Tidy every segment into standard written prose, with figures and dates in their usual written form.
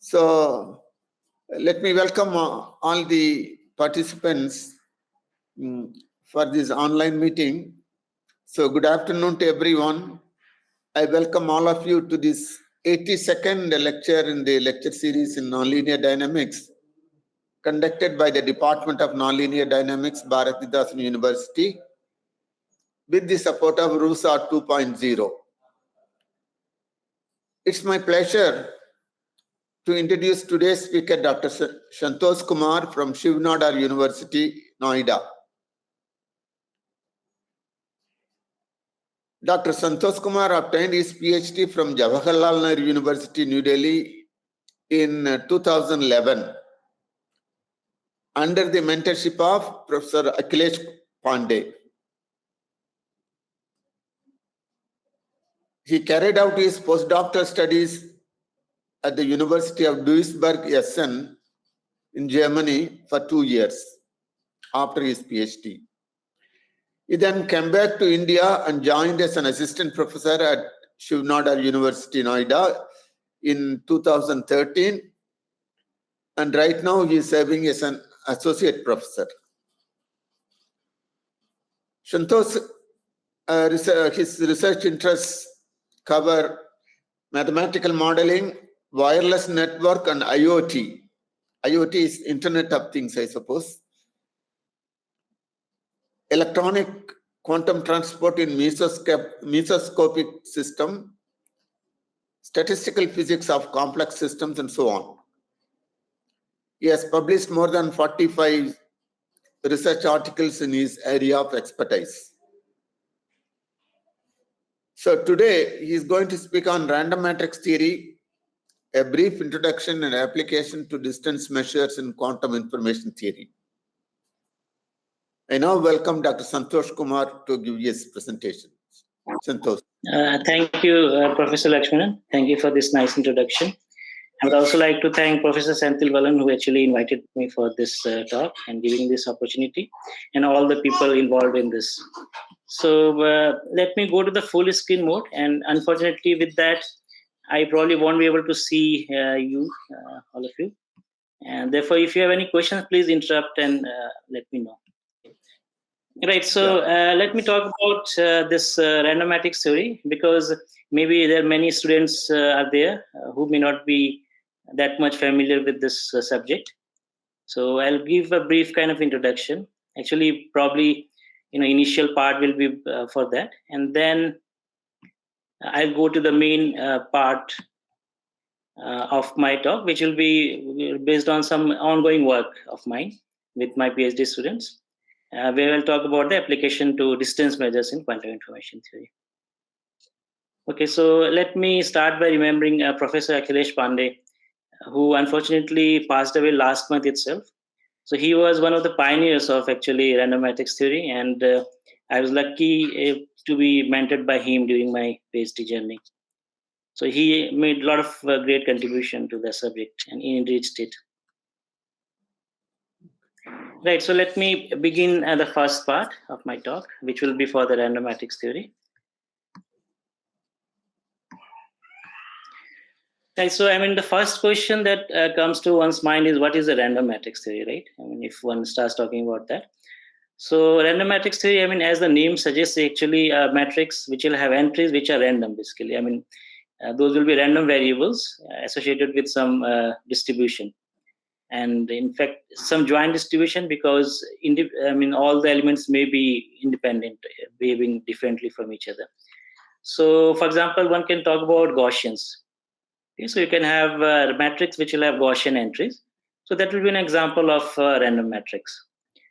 So let me welcome all the participants for this online meeting. So good afternoon to everyone. I welcome all of you to this 82nd lecture in the lecture series in Nonlinear Dynamics conducted by the Department of Nonlinear Dynamics, Bharathidasan University with the support of RUSA 2.0. It's my pleasure to introduce today's speaker, Dr. Santosh Kumar from Shiv Nadar University, Noida. Dr. Santosh Kumar obtained his PhD from Jawaharlal Nehru University, New Delhi in 2011 under the mentorship of Professor Akhilesh Pandey. He carried out his postdoctoral studies at the University of Duisburg-Essen in Germany for 2 years after his PhD. He then came back to India and joined as an assistant professor at Shiv Nadar University, Noida in 2013. And right now he is serving as an associate professor. Santosh, his research interests cover mathematical modeling, wireless network, and IoT. IoT is Internet of Things, I suppose. Electronic quantum transport in mesoscopic system, statistical physics of complex systems, and so on. He has published more than 45 research articles in his area of expertise. So today he is going to speak on random matrix theory, a brief introduction and application to distance measures in quantum information theory. I now welcome Dr. Santosh Kumar to give his presentation. Santosh. Thank you, Professor Lakshmanan. Thank you for this nice introduction. I would also like to thank Professor Senthil Valan, who actually invited me for this talk and giving this opportunity, and all the people involved in this. So let me go to the full screen mode, and unfortunately with that, I probably won't be able to see you, all of you. And therefore, if you have any questions, please interrupt and let me know. Right, so let me talk about this random matrix theory, because maybe there are many students are there who may not be that much familiar with this subject. So I'll give a brief kind of introduction. Actually, probably, initial part will be for that. And then I'll go to the main part of my talk, which will be based on some ongoing work of mine with my PhD students. Where I'll talk about the application to distance measures in quantum information theory. Okay, so let me start by remembering Professor Akhilesh Pandey, who unfortunately passed away last month itself. So he was one of the pioneers of actually random matrix theory, and I was lucky to be mentored by him during my PhD journey. So he made a lot of great contribution to the subject and enriched it. Right, so let me begin the first part of my talk, which will be for the random matrix theory. Right, so the first question that comes to one's mind is, what is a random matrix theory, right? If one starts talking about that. So random matrix theory, as the name suggests, actually a matrix which will have entries which are random, basically. Those will be random variables associated with some distribution. And in fact, some joint distribution, because all the elements may be independent, behaving differently from each other. So, for example, one can talk about Gaussians. Okay, so you can have a matrix which will have Gaussian entries. So that will be an example of a random matrix.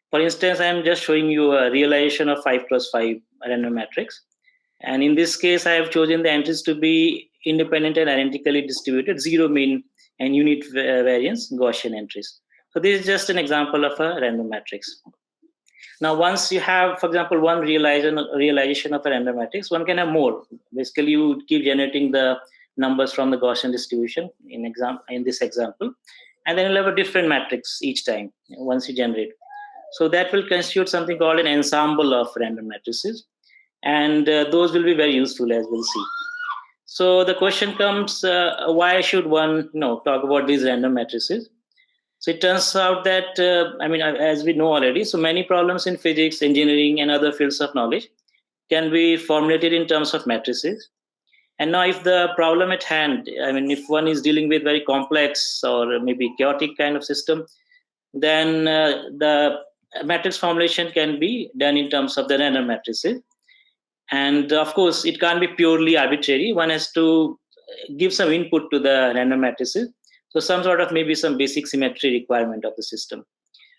For instance, I am just showing you a realization of 5 × 5 random matrix. And in this case, I have chosen the entries to be independent and identically distributed, zero mean and unit variance Gaussian entries. So this is just an example of a random matrix. Now, once you have, for example, one realization of a random matrix, one can have more. Basically, you keep generating the numbers from the Gaussian distribution in this example, and then you'll have a different matrix each time once you generate. So that will constitute something called an ensemble of random matrices, and those will be very useful, as we'll see. So the question comes, why should one talk about these random matrices? So it turns out that, as we know already, so many problems in physics, engineering, and other fields of knowledge can be formulated in terms of matrices. And now if the problem at hand, if one is dealing with very complex or maybe chaotic kind of system, then the matrix formulation can be done in terms of the random matrices. And of course, it can't be purely arbitrary. One has to give some input to the random matrices. So some sort of maybe some basic symmetry requirement of the system.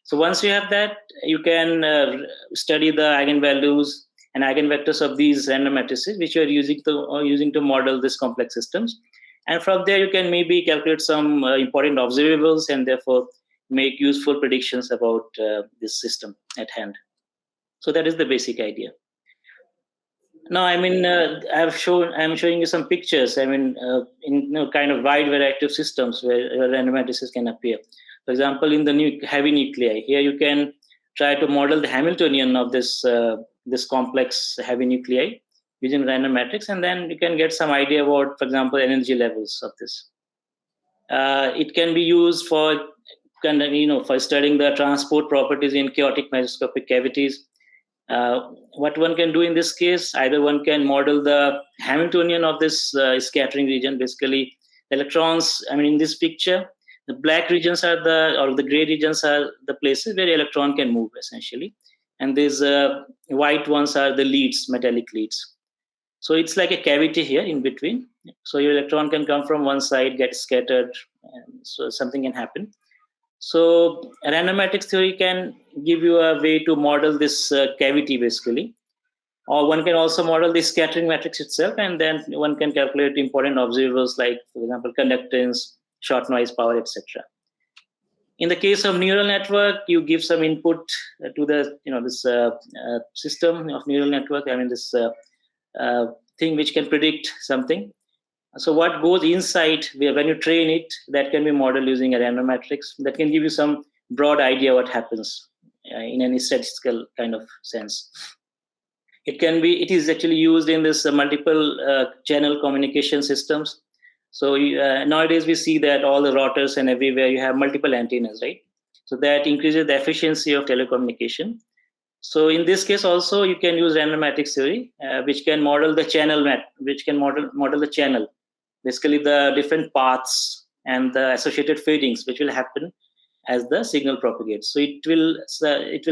So once you have that, you can study the eigenvalues and eigenvectors of these random matrices, which you are using to model these complex systems. And from there, you can maybe calculate some important observables and therefore make useful predictions about this system at hand. So that is the basic idea. No, I'm showing you some pictures. In kind of wide variety of systems where random matrices can appear. For example, in the heavy nuclei, here you can try to model the Hamiltonian of this complex heavy nuclei using random matrix, and then you can get some idea about, for example, energy levels of this. It can be used for for studying the transport properties in chaotic macroscopic cavities. What one can do in this case, either one can model the Hamiltonian of this scattering region. Basically, the electrons, in this picture, the black regions are the gray regions are the places where the electron can move, essentially. And these white ones are the leads, metallic leads. So it's like a cavity here in between. So your electron can come from one side, get scattered, and so something can happen. So random matrix theory can give you a way to model this cavity, basically. Or one can also model the scattering matrix itself, and then one can calculate important observables like, for example, conductance, short noise power, etc. In the case of neural network, you give some input to the this system of neural network. This thing which can predict something. So what goes inside, when you train it, that can be modeled using a random matrix. That can give you some broad idea what happens in any statistical kind of sense. It is actually used in this multiple channel communication systems. So nowadays we see that all the routers and everywhere you have multiple antennas, right? So that increases the efficiency of telecommunication. So in this case also you can use random matrix theory, which can model the channel model the channel. Basically, the different paths and the associated fadings which will happen as the signal propagates. So it will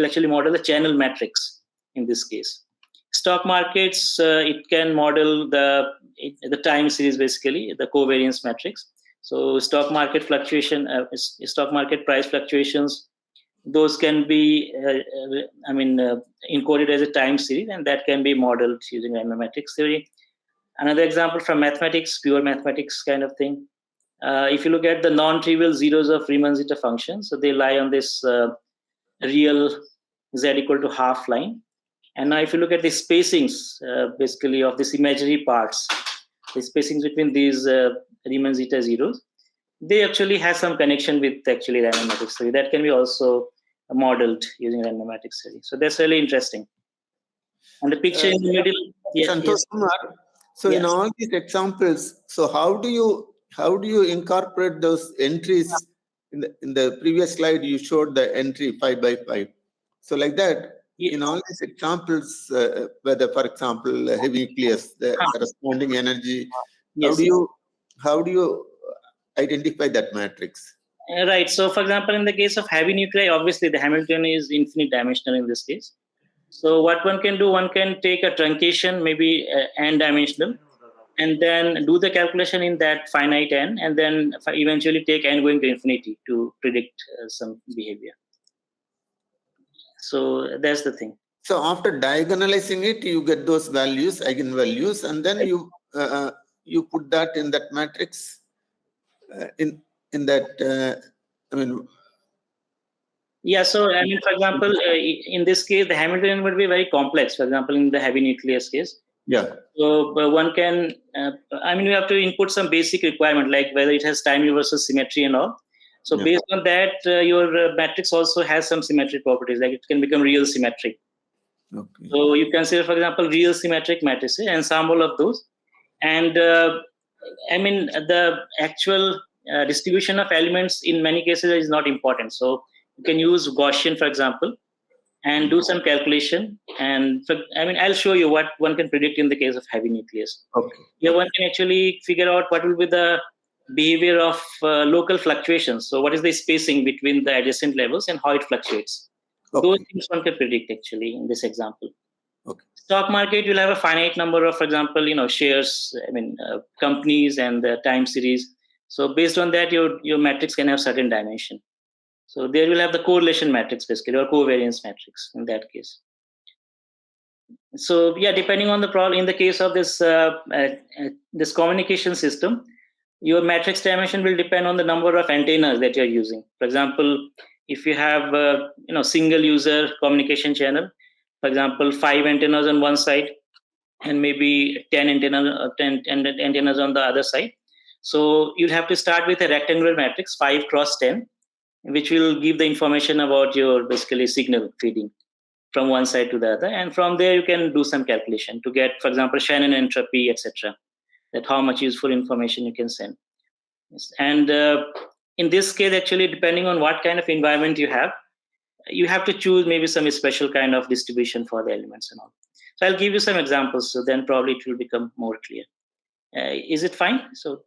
actually model the channel matrix in this case. Stock markets, it can model the time series, basically the covariance matrix. So stock market fluctuation, stock market price fluctuations, those can be encoded as a time series, and that can be modeled using random matrix theory. Another example from mathematics, pure mathematics kind of thing. If you look at the non-trivial zeros of Riemann zeta function, so they lie on this real z equal to half line. And now if you look at the spacings, basically of these imaginary parts, the spacings between these Riemann zeta zeros, they actually have some connection with actually random matrix theory. That can be also modeled using random matrix theory. So that's really interesting. And the picture in the middle. Santosh Kumar, so in all these examples, so how do you incorporate those entries? In the previous slide, you showed the entry 5 by 5. So like that, in all these examples, whether, for example, heavy nucleus, the corresponding energy, how do you identify that matrix? Right. So, for example, in the case of heavy nuclei, obviously the Hamiltonian is infinite dimensional in this case. So what one can do, one can take a truncation, maybe n dimensional, and then do the calculation in that finite n, and then eventually take n going to infinity to predict some behavior. So that's the thing. So after diagonalizing it, you get those values, eigenvalues, and then you put that in that matrix. In that, Yeah, so for example, in this case, the Hamiltonian would be very complex. For example, in the heavy nucleus case. Yeah. So one can, we have to input some basic requirement, like whether it has time versus symmetry and all. So based on that, your matrix also has some symmetric properties, like it can become real symmetric. Okay. So you consider, for example, real symmetric matrices, ensemble of those. And I mean, the actual distribution of elements in many cases is not important. So you can use Gaussian, for example, and do some calculation. And I mean, I'll show you what one can predict in the case of heavy nucleus. Okay. Here one can actually figure out what will be the behavior of local fluctuations. So what is the spacing between the adjacent levels and how it fluctuates. Okay. Those things one can predict actually in this example. Okay. Stock market, you'll have a finite number of, for example, shares, I mean, companies and the time series. So based on that, your matrix can have certain dimension. So there will have the correlation matrix basically, or covariance matrix in that case. So yeah, depending on the problem, in the case of this this communication system, your matrix dimension will depend on the number of antennas that you're using. For example, if you have single user communication channel, for example, 5 antennas on one side and maybe 10 antennas on the other side. So you'll have to start with a rectangular matrix 5 cross 10, which will give the information about your basically signal feeding from one side to the other. And from there, you can do some calculation to get, for example, Shannon entropy, etc. That how much useful information you can send. And in this case, actually, depending on what kind of environment you have to choose maybe some special kind of distribution for the elements and all. So I'll give you some examples, so then probably it will become more clear. Is it fine? So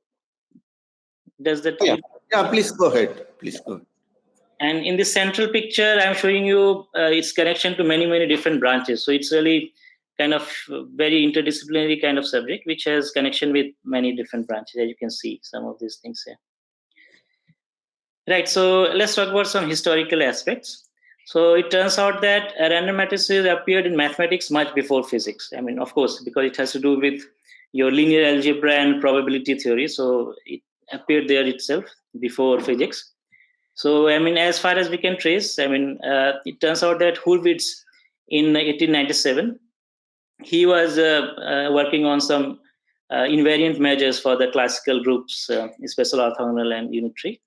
does that? Yeah, please go ahead. Please go ahead. And in the central picture, I'm showing you its connection to many, many different branches. So it's really kind of very interdisciplinary kind of subject, which has connection with many different branches, as you can see some of these things here. Right, so let's talk about some historical aspects. So it turns out that random matrices appeared in mathematics much before physics. I mean, of course, because it has to do with your linear algebra and probability theory. So it appeared there itself before physics. So, I mean, as far as we can trace, I mean, it turns out that Hurwitz in 1897, he was working on some invariant measures for the classical groups, special, orthogonal, and unitary.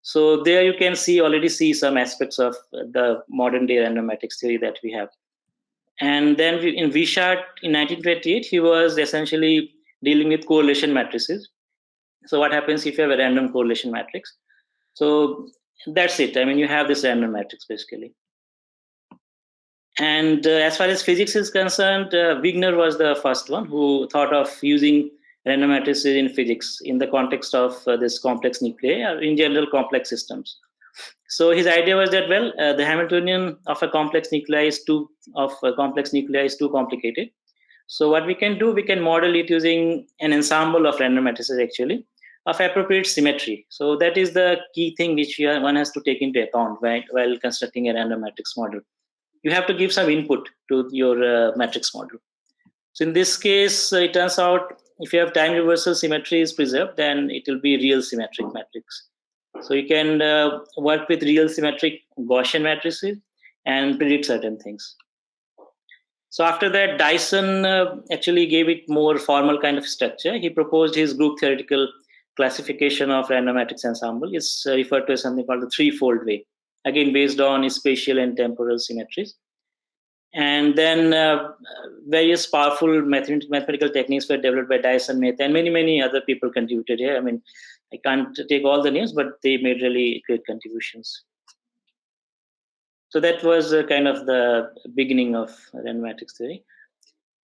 So there you can already see some aspects of the modern day random matrix theory that we have. And then in Wishart in 1928, he was essentially dealing with correlation matrices. So what happens if you have a random correlation matrix? So that's it. I mean, you have this random matrix basically. And as far as physics is concerned, Wigner was the first one who thought of using random matrices in physics in the context of this complex nuclei or in general complex systems. So his idea was that, well, the Hamiltonian of a complex nuclei is too complicated. So what we can do, we can model it using an ensemble of random matrices actually of appropriate symmetry. So that is the key thing which one has to take into account while constructing a random matrix model. You have to give some input to your matrix model. So in this case, it turns out if you have time reversal symmetry is preserved, then it will be real symmetric matrix. So you can work with real symmetric Gaussian matrices and predict certain things. So after that, Dyson actually gave it more formal kind of structure. He proposed his group theoretical classification of random matrix ensemble. It's referred to as something called the threefold way, again based on spatial and temporal symmetries. And then various powerful mathematical techniques were developed by Dyson, Mehta, and many, many other people contributed here. I mean, I can't take all the names, but they made really great contributions. So that was kind of the beginning of random matrix theory.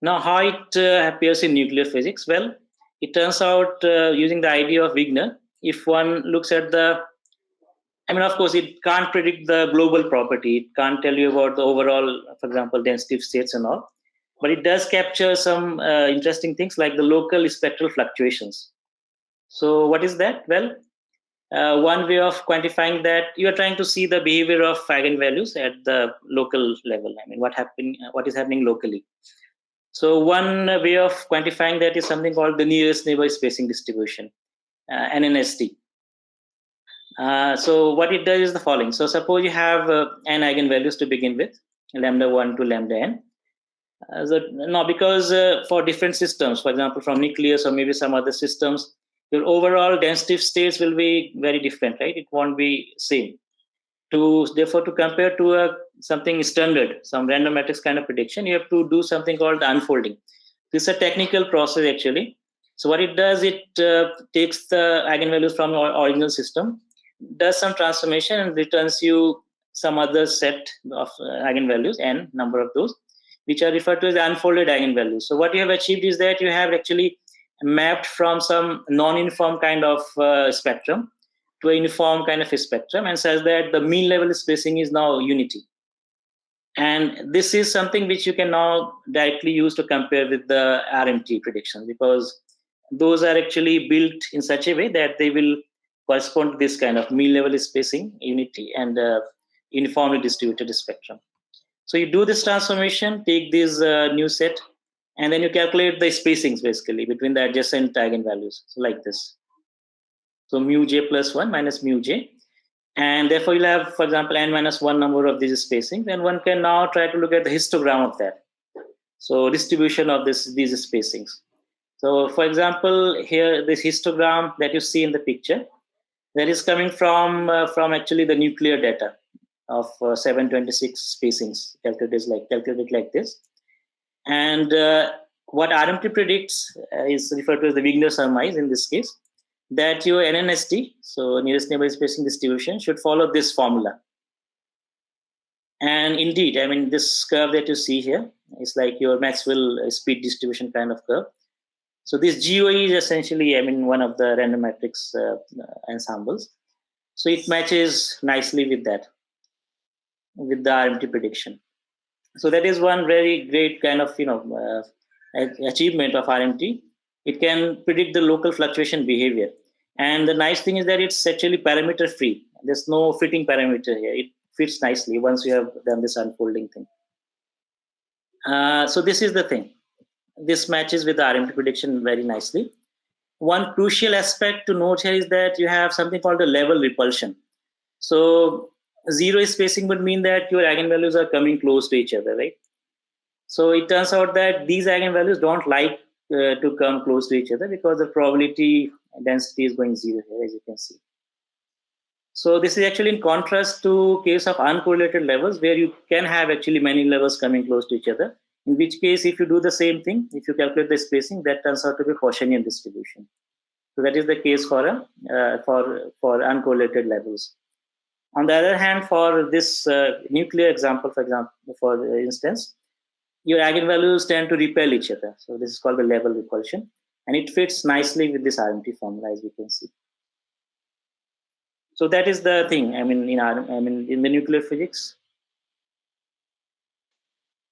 Now, how it appears in nuclear physics? Well, it turns out using the idea of Wigner, if one looks at I mean, of course, it can't predict the global property. It can't tell you about the overall, for example, density of states and all. But it does capture some interesting things like the local spectral fluctuations. So what is that? Well, one way of quantifying that, you are trying to see the behavior of eigenvalues at the local level. I mean, what is happening locally. So one way of quantifying that is something called the nearest neighbor spacing distribution, NNST. So what it does is the following. So suppose you have n eigenvalues to begin with, lambda 1 to lambda n. Now, because for different systems, for example, from nucleus or maybe some other systems, your overall density of states will be very different, right? It won't be same. Therefore, to compare to something standard, some random matrix kind of prediction, you have to do something called the unfolding. This is a technical process actually. So what it does, it takes the eigenvalues from your original system, does some transformation, and returns you some other set of eigenvalues, n number of those, which are referred to as unfolded eigenvalues. So what you have achieved is that you have actually mapped from some non-uniform kind of spectrum to a uniform kind of a spectrum, and says that the mean level spacing is now unity. And this is something which you can now directly use to compare with the RMT predictions, because those are actually built in such a way that they will correspond to this kind of mean level spacing, unity, and uniformly distributed spectrum. So you do this transformation, take this new set, and then you calculate the spacings basically between the adjacent eigenvalues. So like this. So mu j plus 1 minus mu j. And therefore you'll have, for example, n minus 1 number of these spacings. And one can now try to look at the histogram of that. So distribution of these spacings. So for example, here, this histogram that you see in the picture, that is coming from actually the nuclear data of 726 spacings calculated like this. And what RMT predicts is referred to as the Wigner surmise in this case, that your NNST, so nearest neighbor spacing distribution, should follow this formula. And indeed, I mean, this curve that you see here is like your Maxwell speed distribution kind of curve. So this GOE is essentially, I mean, one of the random matrix ensembles. So it matches nicely with that, with the RMT prediction. So that is one very great kind of, achievement of RMT. It can predict the local fluctuation behavior. And the nice thing is that it's actually parameter free. There's no fitting parameter here. It fits nicely once you have done this unfolding thing. So this is the thing. This matches with the RMT prediction very nicely. One crucial aspect to note here is that you have something called a level repulsion. So zero spacing would mean that your eigenvalues are coming close to each other, right? So it turns out that these eigenvalues don't like to come close to each other because the probability density is going zero here, as you can see. So this is actually in contrast to case of uncorrelated levels, where you can have actually many levels coming close to each other. In which case, if you do the same thing, if you calculate the spacing, that turns out to be Gaussian distribution. So that is the case for uncorrelated levels. On the other hand, for this nuclear example, for instance, your eigenvalues tend to repel each other. So this is called the level repulsion, and it fits nicely with this RMT formula, as we can see. So that is the thing. I mean, in the nuclear physics.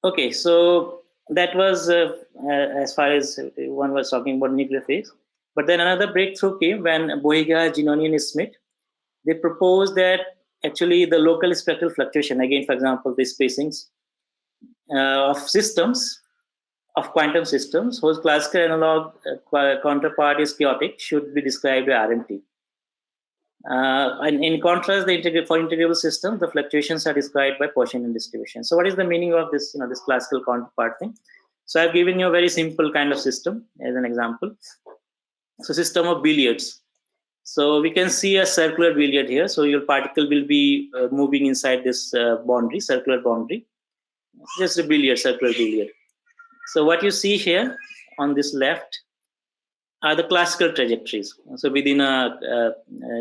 Okay, so that was as far as one was talking about nuclear physics. But then another breakthrough came when Bohiga, Giannoni, and Smith, they proposed that actually the local spectral fluctuation, again, for example, the spacings of systems, of quantum systems, whose classical analog counterpart is chaotic, should be described by RMT. And in contrast, for integrable systems, the fluctuations are described by Gaussian distribution. So what is the meaning of this, this classical counterpart thing? So I've given you a very simple kind of system as an example. So system of billiards. So we can see a circular billiard here. So your particle will be moving inside this boundary, circular boundary. Just a billiard, circular billiard. So what you see here on this left are the classical trajectories. So within a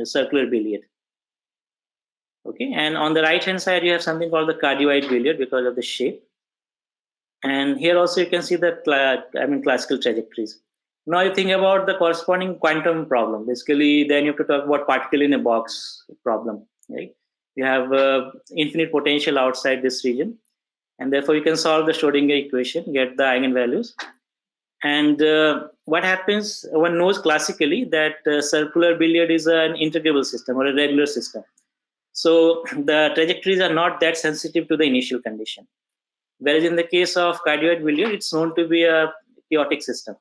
circular billiard. Okay, and on the right hand side, you have something called the cardioid billiard because of the shape. And here also you can see the classical trajectories. Now you think about the corresponding quantum problem. Basically, then you have to talk about particle in a box problem, right? You have infinite potential outside this region, and therefore you can solve the Schrodinger equation, get the eigenvalues. And what happens, one knows classically that circular billiard is an integrable system or a regular system. So the trajectories are not that sensitive to the initial condition. Whereas in the case of cardioid billiard, it's known to be a chaotic system.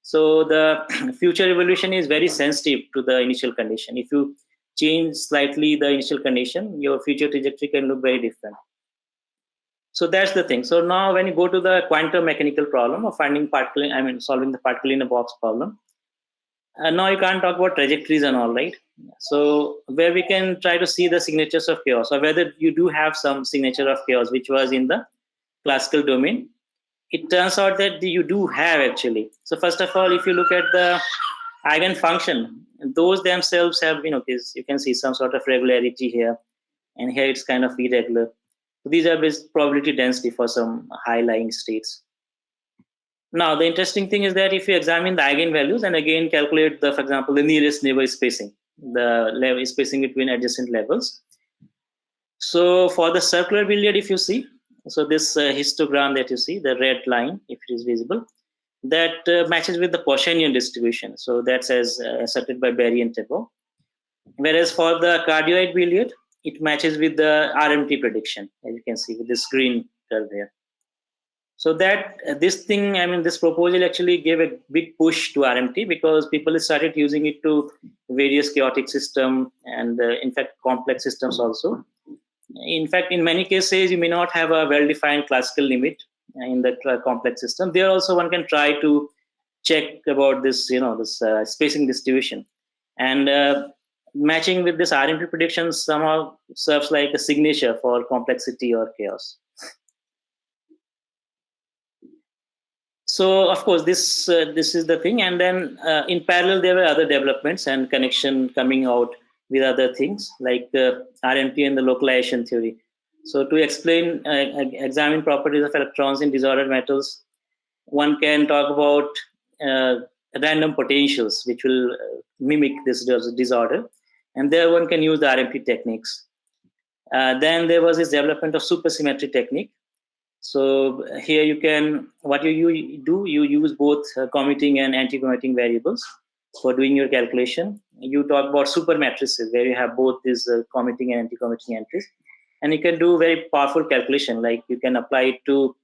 So the future evolution is very sensitive to the initial condition. If you change slightly the initial condition, your future trajectory can look very different. So that's the thing. So now when you go to the quantum mechanical problem of solving the particle in a box problem, now you can't talk about trajectories and all, right? So where we can try to see the signatures of chaos, or whether you do have some signature of chaos, which was in the classical domain. it turns out that you do have actually. So first of all, if you look at the eigenfunction, those themselves have, you can see some sort of regularity here, and here it's kind of irregular. So these are based probability density for some high-lying states. Now, the interesting thing is that if you examine the eigenvalues and again calculate the, for example, the nearest neighbor spacing, the level spacing between adjacent levels. So for the circular billiard, if you see, so this histogram that you see, the red line, if it is visible, that matches with the Poissonian distribution. So that's as asserted by Berry and Tebo. Whereas for the cardioid billiard, it matches with the RMT prediction, as you can see with this green curve here. So that this proposal actually gave a big push to RMT because people started using it to various chaotic systems and in fact complex systems also. In fact, in many cases, you may not have a well-defined classical limit in the complex system. There also one can try to check about this, this spacing distribution. And matching with this RMT prediction somehow serves like a signature for complexity or chaos. So, of course, this is the thing. And then in parallel, there were other developments and connection coming out with other things like RMT and the localization theory. So to explain, examine properties of electrons in disordered metals, one can talk about random potentials, which will mimic this disorder. And there one can use the RMT techniques. Then there was this development of supersymmetry technique. So here you can, what you do, you use both commuting and anti-commuting variables for doing your calculation. You talk about super matrices where you have both these commuting and anti-commuting entries. And you can do very powerful calculation, like you can apply it to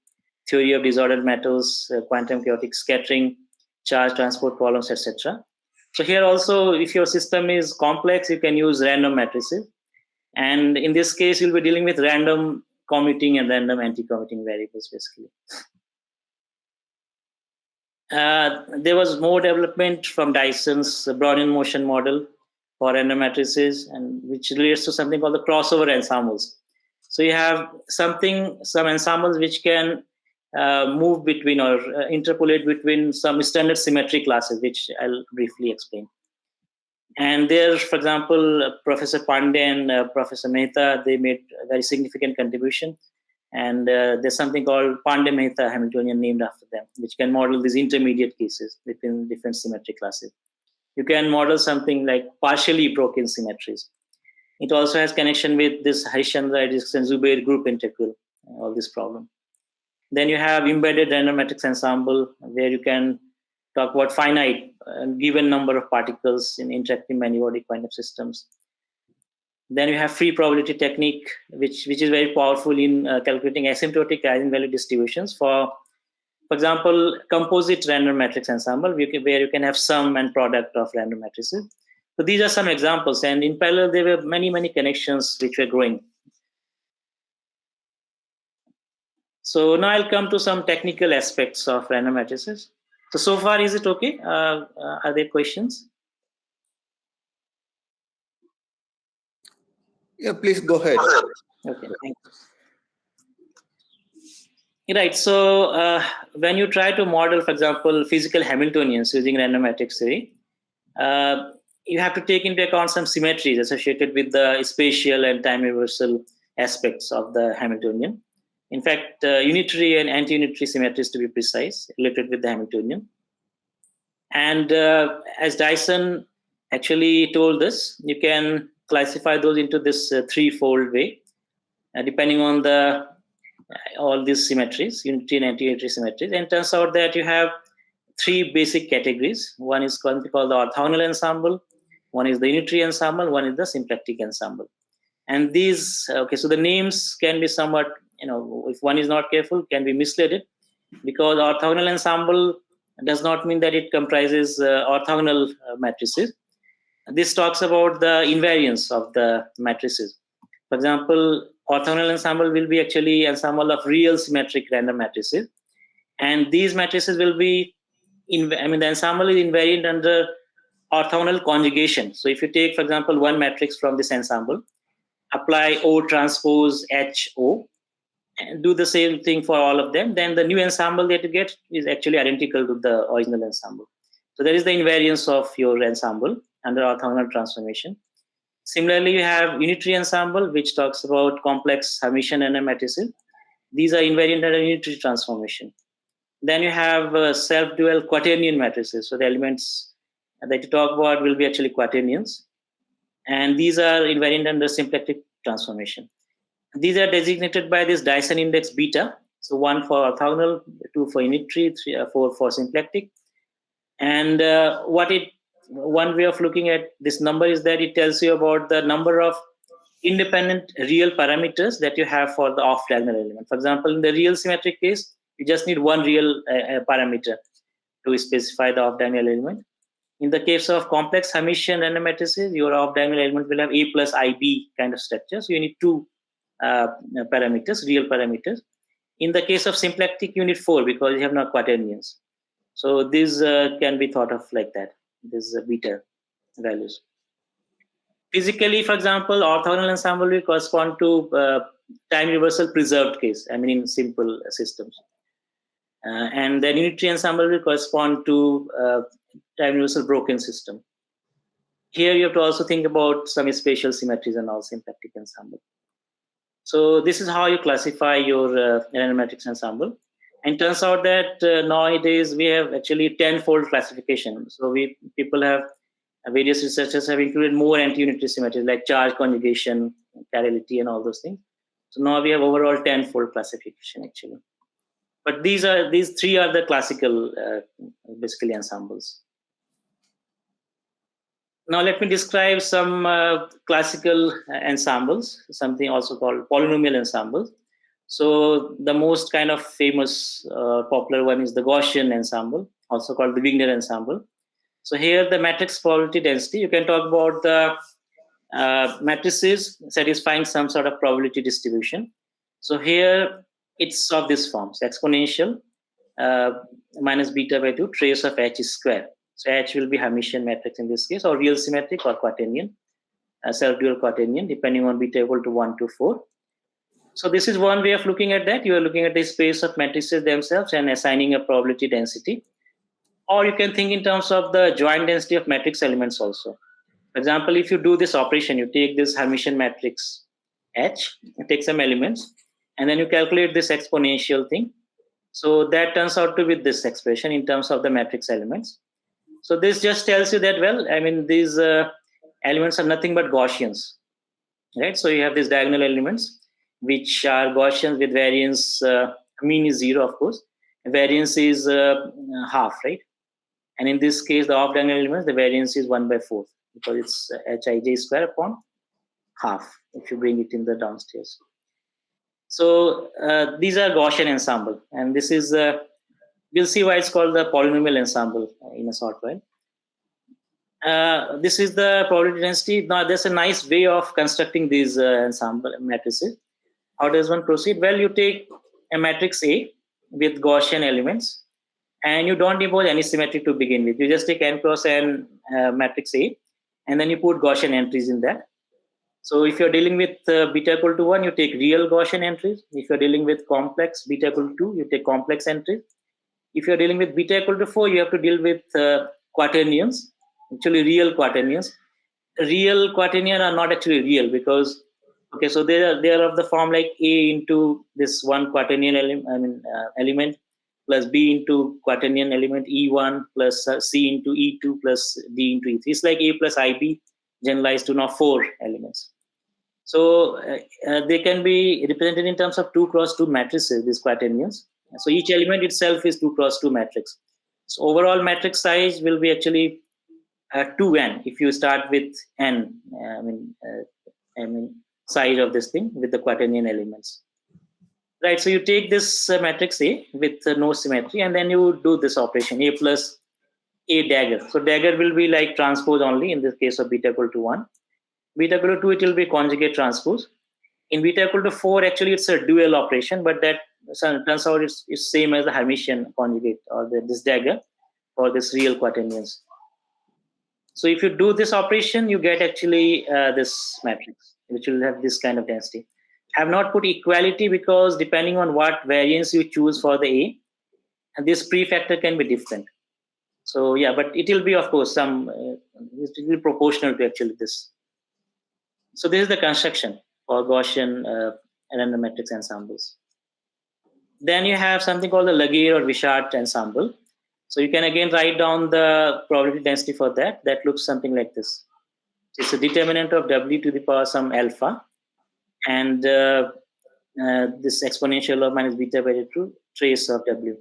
theory of disordered metals, quantum chaotic scattering, charge transport problems, etc. So here also, if your system is complex, you can use random matrices. And in this case, you'll be dealing with random commuting and random anti-commuting variables, basically. There was more development from Dyson's Brownian motion model for random matrices, and which relates to something called the crossover ensembles. So you have some ensembles which can move between or interpolate between some standard symmetry classes, which I'll briefly explain. And there, for example, Professor Pandey and Professor Mehta, they made a very significant contribution. And there's something called Pandey-Mehta Hamiltonian named after them, which can model these intermediate cases between different symmetry classes. You can model something like partially broken symmetries. It also has connection with this Harishchandra and Zubair group integral, all this problem. Then you have embedded random matrix ensemble, where you can talk about finite given number of particles in interacting many-body quantum systems. Then you have free probability technique, which is very powerful in calculating asymptotic eigenvalue distributions for example, composite random matrix ensemble, where you can have sum and product of random matrices. So these are some examples, and in parallel, there were many, many connections which were growing. So now I'll come to some technical aspects of random matrices. So far, is it okay? Are there questions? Yeah, please go ahead. Okay, thank you. Right, so when you try to model, for example, physical Hamiltonians using random matrix theory, you have to take into account some symmetries associated with the spatial and time reversal aspects of the Hamiltonian. In fact, unitary and anti-unitary symmetries, to be precise, related with the Hamiltonian. And as Dyson actually told us, you can classify those into this threefold way, depending on all these symmetries, unitary and anti-unitary symmetries. And it turns out that you have three basic categories. One is called the orthogonal ensemble, one is the unitary ensemble, one is the symplectic ensemble. And these, so the names can be somewhat, if one is not careful, can be misleaded, because orthogonal ensemble does not mean that it comprises orthogonal matrices. This talks about the invariance of the matrices. For example, orthogonal ensemble will be actually ensemble of real symmetric random matrices. And these matrices will be, the ensemble is invariant under orthogonal conjugation. So if you take, for example, one matrix from this ensemble, apply O transpose HO, and do the same thing for all of them, then the new ensemble that you get is actually identical to the original ensemble. So there is the invariance of your ensemble under orthogonal transformation. Similarly, you have unitary ensemble, which talks about complex Hermitian NM matrices. These are invariant under unitary transformation. Then you have self-dual quaternion matrices. So the elements that you talk about will be actually quaternions. And these are invariant under symplectic transformation. These are designated by this Dyson index beta. So 1 for orthogonal, 2 for unitary, 3, 4 for symplectic. And one way of looking at this number is that it tells you about the number of independent real parameters that you have for the off-diagonal element. For example, in the real symmetric case, you just need one real parameter to specify the off-diagonal element. In the case of complex Hermitian random matrices, your off-diagonal element will have A plus IB kind of structure. So you need two parameters, real parameters. In the case of symplectic, you need 4 because you have no quaternions. So these can be thought of like that, these beta values. Physically, for example, orthogonal ensemble will correspond to time reversal preserved case, I mean in simple systems. And then unitary ensemble will correspond to time reversal broken system. Here you have to also think about some spatial symmetries and all symplectic ensemble. So this is how you classify your random matrix ensemble. And turns out that nowadays we have actually 10-fold classification. So various researchers have included more anti-unitary symmetries like charge conjugation, chirality, and all those things. So now we have overall 10-fold classification actually. But these 3 are the classical basically ensembles. Now let me describe some classical ensembles, something also called polynomial ensembles. So the most kind of famous popular one is the Gaussian ensemble, also called the Wigner ensemble. So here the matrix probability density, you can talk about the matrices satisfying some sort of probability distribution. So here it's of this form, so exponential minus beta by 2 trace of H square. So H will be Hermitian matrix in this case, or real symmetric or quaternion, self-dual quaternion, depending on beta equal to 1 to 4. So this is one way of looking at that. You are looking at the space of matrices themselves and assigning a probability density. Or you can think in terms of the joint density of matrix elements also. For example, if you do this operation, you take this Hermitian matrix H, you take some elements, and then you calculate this exponential thing. So that turns out to be this expression in terms of the matrix elements. So this just tells you that, well, I mean, these elements are nothing but Gaussians, right? So you have these diagonal elements, which are Gaussians with variance, mean is 0, of course. Variance is half, right? And in this case, the off-diagonal elements, the variance is 1 by 4 because it's Hij square upon half if you bring it in the downstairs. So these are Gaussian ensemble, and this is we'll see why it's called the polynomial ensemble in a short while. This is the probability density. Now there's a nice way of constructing these ensemble matrices. How does one proceed? Well, you take a matrix A with Gaussian elements, and you don't impose any symmetry to begin with. You just take n cross n matrix A, and then you put Gaussian entries in that. So if you're dealing with beta equal to 1, you take real Gaussian entries. If you're dealing with complex beta equal to 2, you take complex entries. If you're dealing with beta equal to 4, you have to deal with quaternions, actually real quaternions. Real quaternion are not actually real because, okay, so they are of the form like A into this one quaternion element plus B into quaternion element E1 plus C into E2 plus D into E3. It's like A plus IB generalized to now 4 elements. So they can be represented in terms of 2 cross 2 matrices, these quaternions. So each element itself is 2 cross 2 matrix. So overall matrix size will be actually 2n if you start with n, size of this thing with the quaternion elements. Right, so you take this matrix A with no symmetry, and then you do this operation A plus A dagger. So dagger will be like transpose only in this case of beta equal to 1. Beta equal to 2, it will be conjugate transpose. In beta equal to 4, actually it's a dual operation, but that turns out it's same as the Hermitian conjugate or this dagger for this real quaternions. So if you do this operation, you get actually this matrix, which will have this kind of density. I have not put equality because depending on what variance you choose for the A, and this prefactor can be different. So yeah, but it will be, of course, some it will be proportional to actually this. So this is the construction for Gaussian random matrix ensembles. Then you have something called the Laguerre or Wishart ensemble. So you can again write down the probability density for that. That looks something like this. It's a determinant of W to the power some alpha, and this exponential of minus beta by 2 trace of W.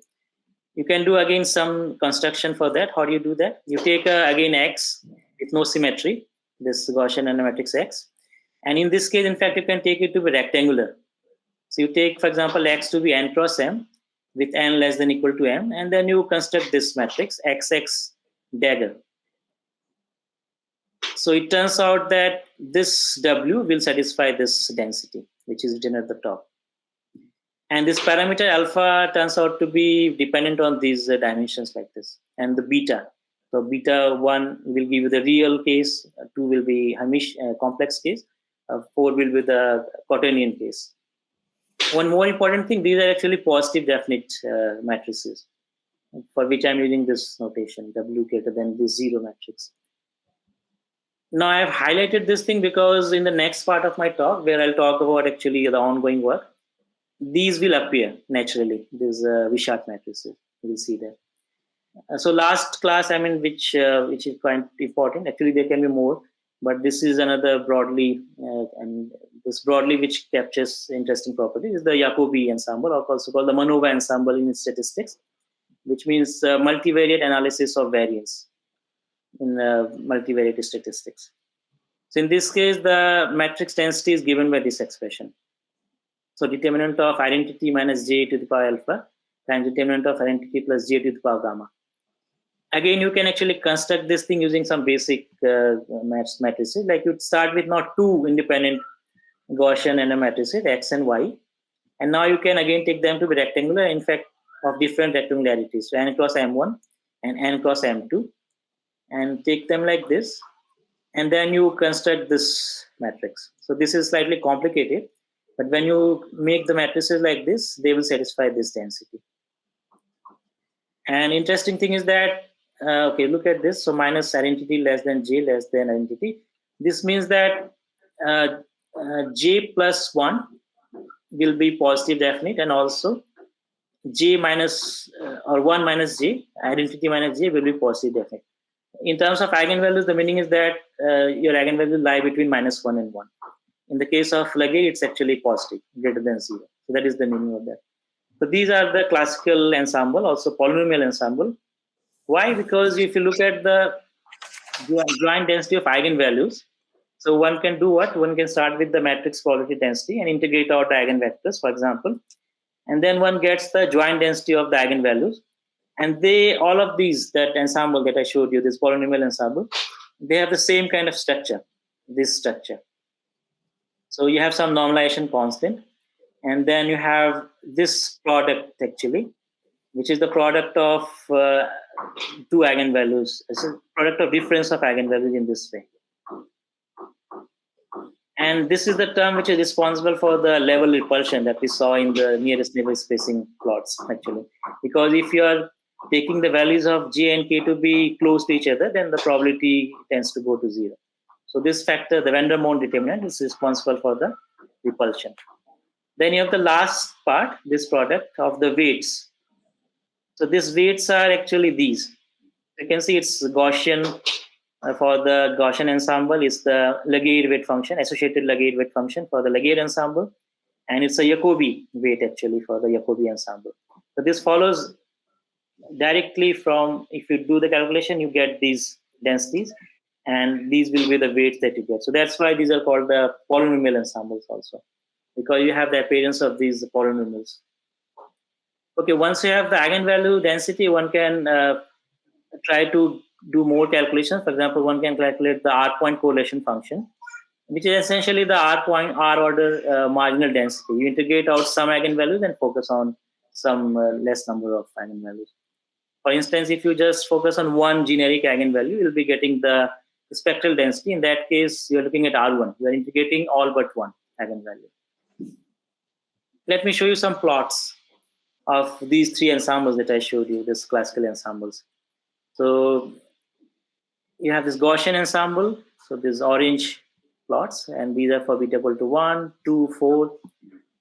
You can do again some construction for that. How do you do that? You take again X with no symmetry, this Gaussian random matrix X. And in this case, in fact, you can take it to be rectangular. So you take, for example, X to be n cross M with n less than equal to M, and then you construct this matrix XX dagger. So it turns out that this W will satisfy this density, which is written at the top. And this parameter alpha turns out to be dependent on these dimensions like this, and the beta. So beta 1 will give you the real case, 2 will be complex case, 4 will be the quaternion case. One more important thing, these are actually positive definite matrices, for which I'm using this notation, W greater than this 0 matrix. Now I have highlighted this thing because in the next part of my talk, where I'll talk about actually the ongoing work, these will appear naturally, these Wishart matrices. You will see that. So last class, which is quite important. Actually, there can be more, but this is another broadly, and this broadly which captures interesting properties is the Jacobi ensemble, or also called the Manova ensemble in statistics, which means multivariate analysis of variance in multivariate statistics. So in this case, the matrix density is given by this expression. So determinant of identity minus j to the power alpha times determinant of identity plus j to the power gamma. Again, you can actually construct this thing using some basic matrices. Like you'd start with not two independent Gaussian and matrices, X and Y. And now you can again take them to be rectangular, in fact, of different rectangularities. So n cross M1 and n cross M2. And take them like this. And then you construct this matrix. So this is slightly complicated. But when you make the matrices like this, they will satisfy this density. And interesting thing is that, okay, look at this. So minus identity less than j less than identity. This means that j plus 1 will be positive definite, and also j minus or 1 minus j, identity minus j will be positive definite. In terms of eigenvalues, the meaning is that your eigenvalues lie between minus 1 and 1. In the case of Laguerre, it's actually positive, greater than 0. So that is the meaning of that. So these are the classical ensemble, also polynomial ensemble. Why? Because if you look at the joint density of eigenvalues, so one can do what? One can start with the matrix probability density and integrate out the eigenvectors, for example. And then one gets the joint density of the eigenvalues. And all of these, that ensemble that I showed you, this polynomial ensemble, they have the same kind of structure, this structure. So you have some normalization constant, and then you have this product actually, which is the product of two eigenvalues. It's a product of difference of eigenvalues in this way. And this is the term which is responsible for the level repulsion that we saw in the nearest neighbor spacing plots actually. Because if you are taking the values of j and k to be close to each other, then the probability tends to go to 0. So this factor, the van der Monde determinant, is responsible for the repulsion. Then you have the last part, this product of the weights. So these weights are actually these. You can see it's Gaussian. For the Gaussian ensemble, is the Laguerre weight function, associated Laguerre weight function for the Laguerre ensemble. And it's a Jacobi weight actually for the Jacobi ensemble. So this follows directly from, if you do the calculation, you get these densities. And these will be the weights that you get. So that's why these are called the polynomial ensembles also, because you have the appearance of these polynomials. Okay, once you have the eigenvalue density, one can try to do more calculations. For example, one can calculate the R point correlation function, which is essentially the R order marginal density. You integrate out some eigenvalues and focus on some less number of eigenvalues. For instance, if you just focus on one generic eigenvalue, you'll be getting the spectral density. In that case, you're looking at R1. You're integrating all but one eigenvalue. Let me show you some plots of these three ensembles that I showed you, this classical ensembles. So you have this Gaussian ensemble, so these orange plots, and these are for beta equal to 1, 2, 4.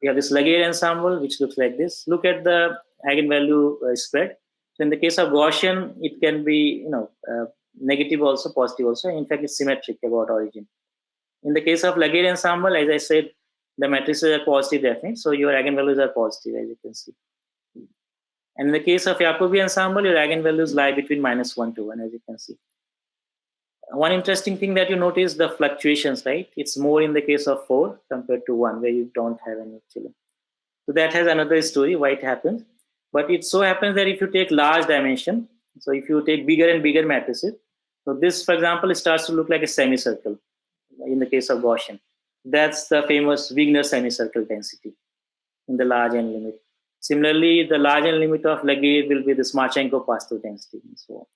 You have this Laguerre ensemble, which looks like this. Look at the eigenvalue spread. So in the case of Gaussian, it can be negative also, positive also. In fact, it's symmetric about origin. In the case of Laguerre ensemble, as I said, the matrices are positive definite, so your eigenvalues are positive, as you can see. And in the case of Jacobi ensemble, your eigenvalues lie between -1 to 1, as you can see. One interesting thing that you notice, the fluctuations, right? It's more in the case of 4 compared to 1, where you don't have any actually. So that has another story why it happens. But it so happens that if you take large dimension, so if you take bigger and bigger matrices, so this, for example, it starts to look like a semicircle in the case of Gaussian. That's the famous Wigner semicircle density in the large n limit. Similarly, the large n limit of Laguerre will be the Marchenko-Pastel density and so on.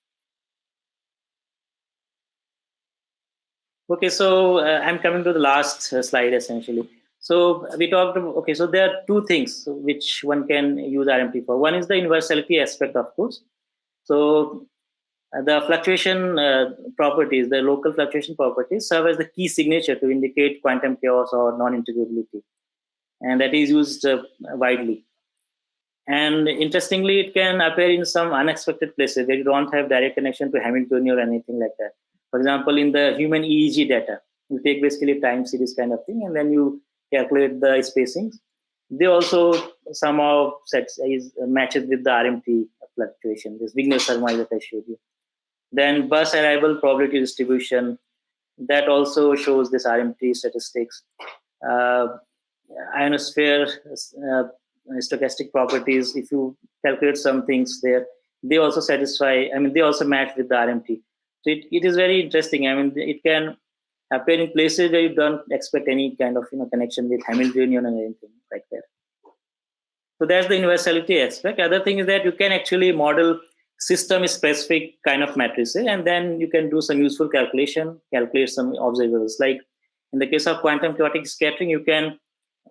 Okay, so I'm coming to the last slide essentially. So we talked about, okay, so there are two things which one can use RMT for. One is the universality aspect, of course. So the fluctuation properties, the local fluctuation properties serve as the key signature to indicate quantum chaos or non-integrability. And that is used widely. And interestingly, it can appear in some unexpected places where you don't have direct connection to Hamiltonian or anything like that. For example, in the human EEG data, you take basically time series kind of thing, and then you calculate the spacings. They also somehow matches with the RMT fluctuation, this Wigner surmise that I showed you. Then bus arrival probability distribution, that also shows this RMT statistics. Ionosphere stochastic properties, if you calculate some things there, they also satisfy, they also match with the RMT. So it is very interesting. It can appear in places where you don't expect any kind of connection with Hamiltonian or anything like that. So that's the universality aspect. Other thing is that you can actually model system-specific kind of matrices, and then you can do some useful calculate some observables. Like in the case of quantum chaotic scattering, you can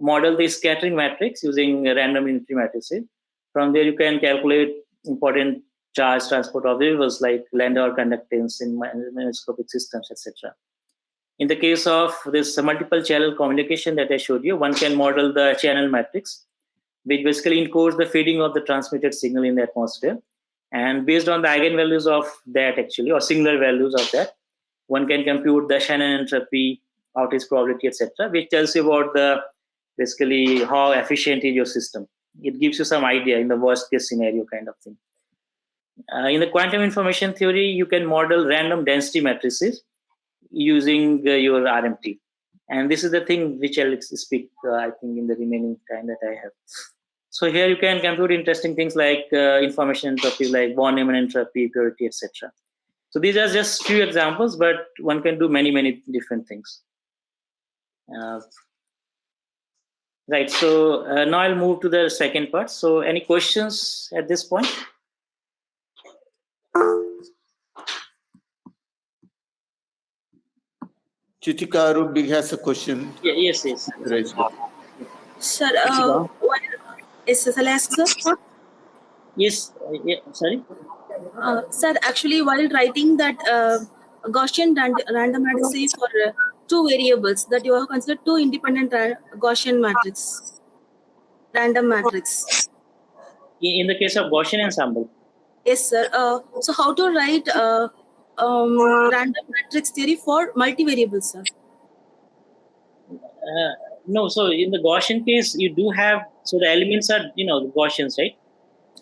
model the scattering matrix using random unitary matrices. From there, you can calculate important charge transport observables like Landau conductance in microscopic systems, etc. In the case of this multiple channel communication that I showed you, one can model the channel matrix, which basically encodes the feeding of the transmitted signal in the atmosphere. And based on the eigenvalues of that actually, or singular values of that, one can compute the Shannon entropy, outage probability, etc., which tells you about the basically how efficient is your system. It gives you some idea in the worst case scenario kind of thing. In the quantum information theory, you can model random density matrices using your RMT. And this is the thing which I'll speak, I think, in the remaining time that I have. So here you can compute interesting things like information entropy, like von Neumann entropy, purity, etc. So these are just few examples, but one can do many, many different things. Right, so now I'll move to the second part. So any questions at this point? Chitika Rubbi has a question. Yeah, yes. Sir, shall I ask, sir? Yes, sorry? Sir, actually, while writing that Gaussian random matrix for two variables, that you have considered two independent Gaussian matrix, random matrix. In the case of Gaussian ensemble? Yes, sir. So how to write random matrix theory for multivariables, sir? No, so in the Gaussian case, you do have, so the elements are, Gaussians, right?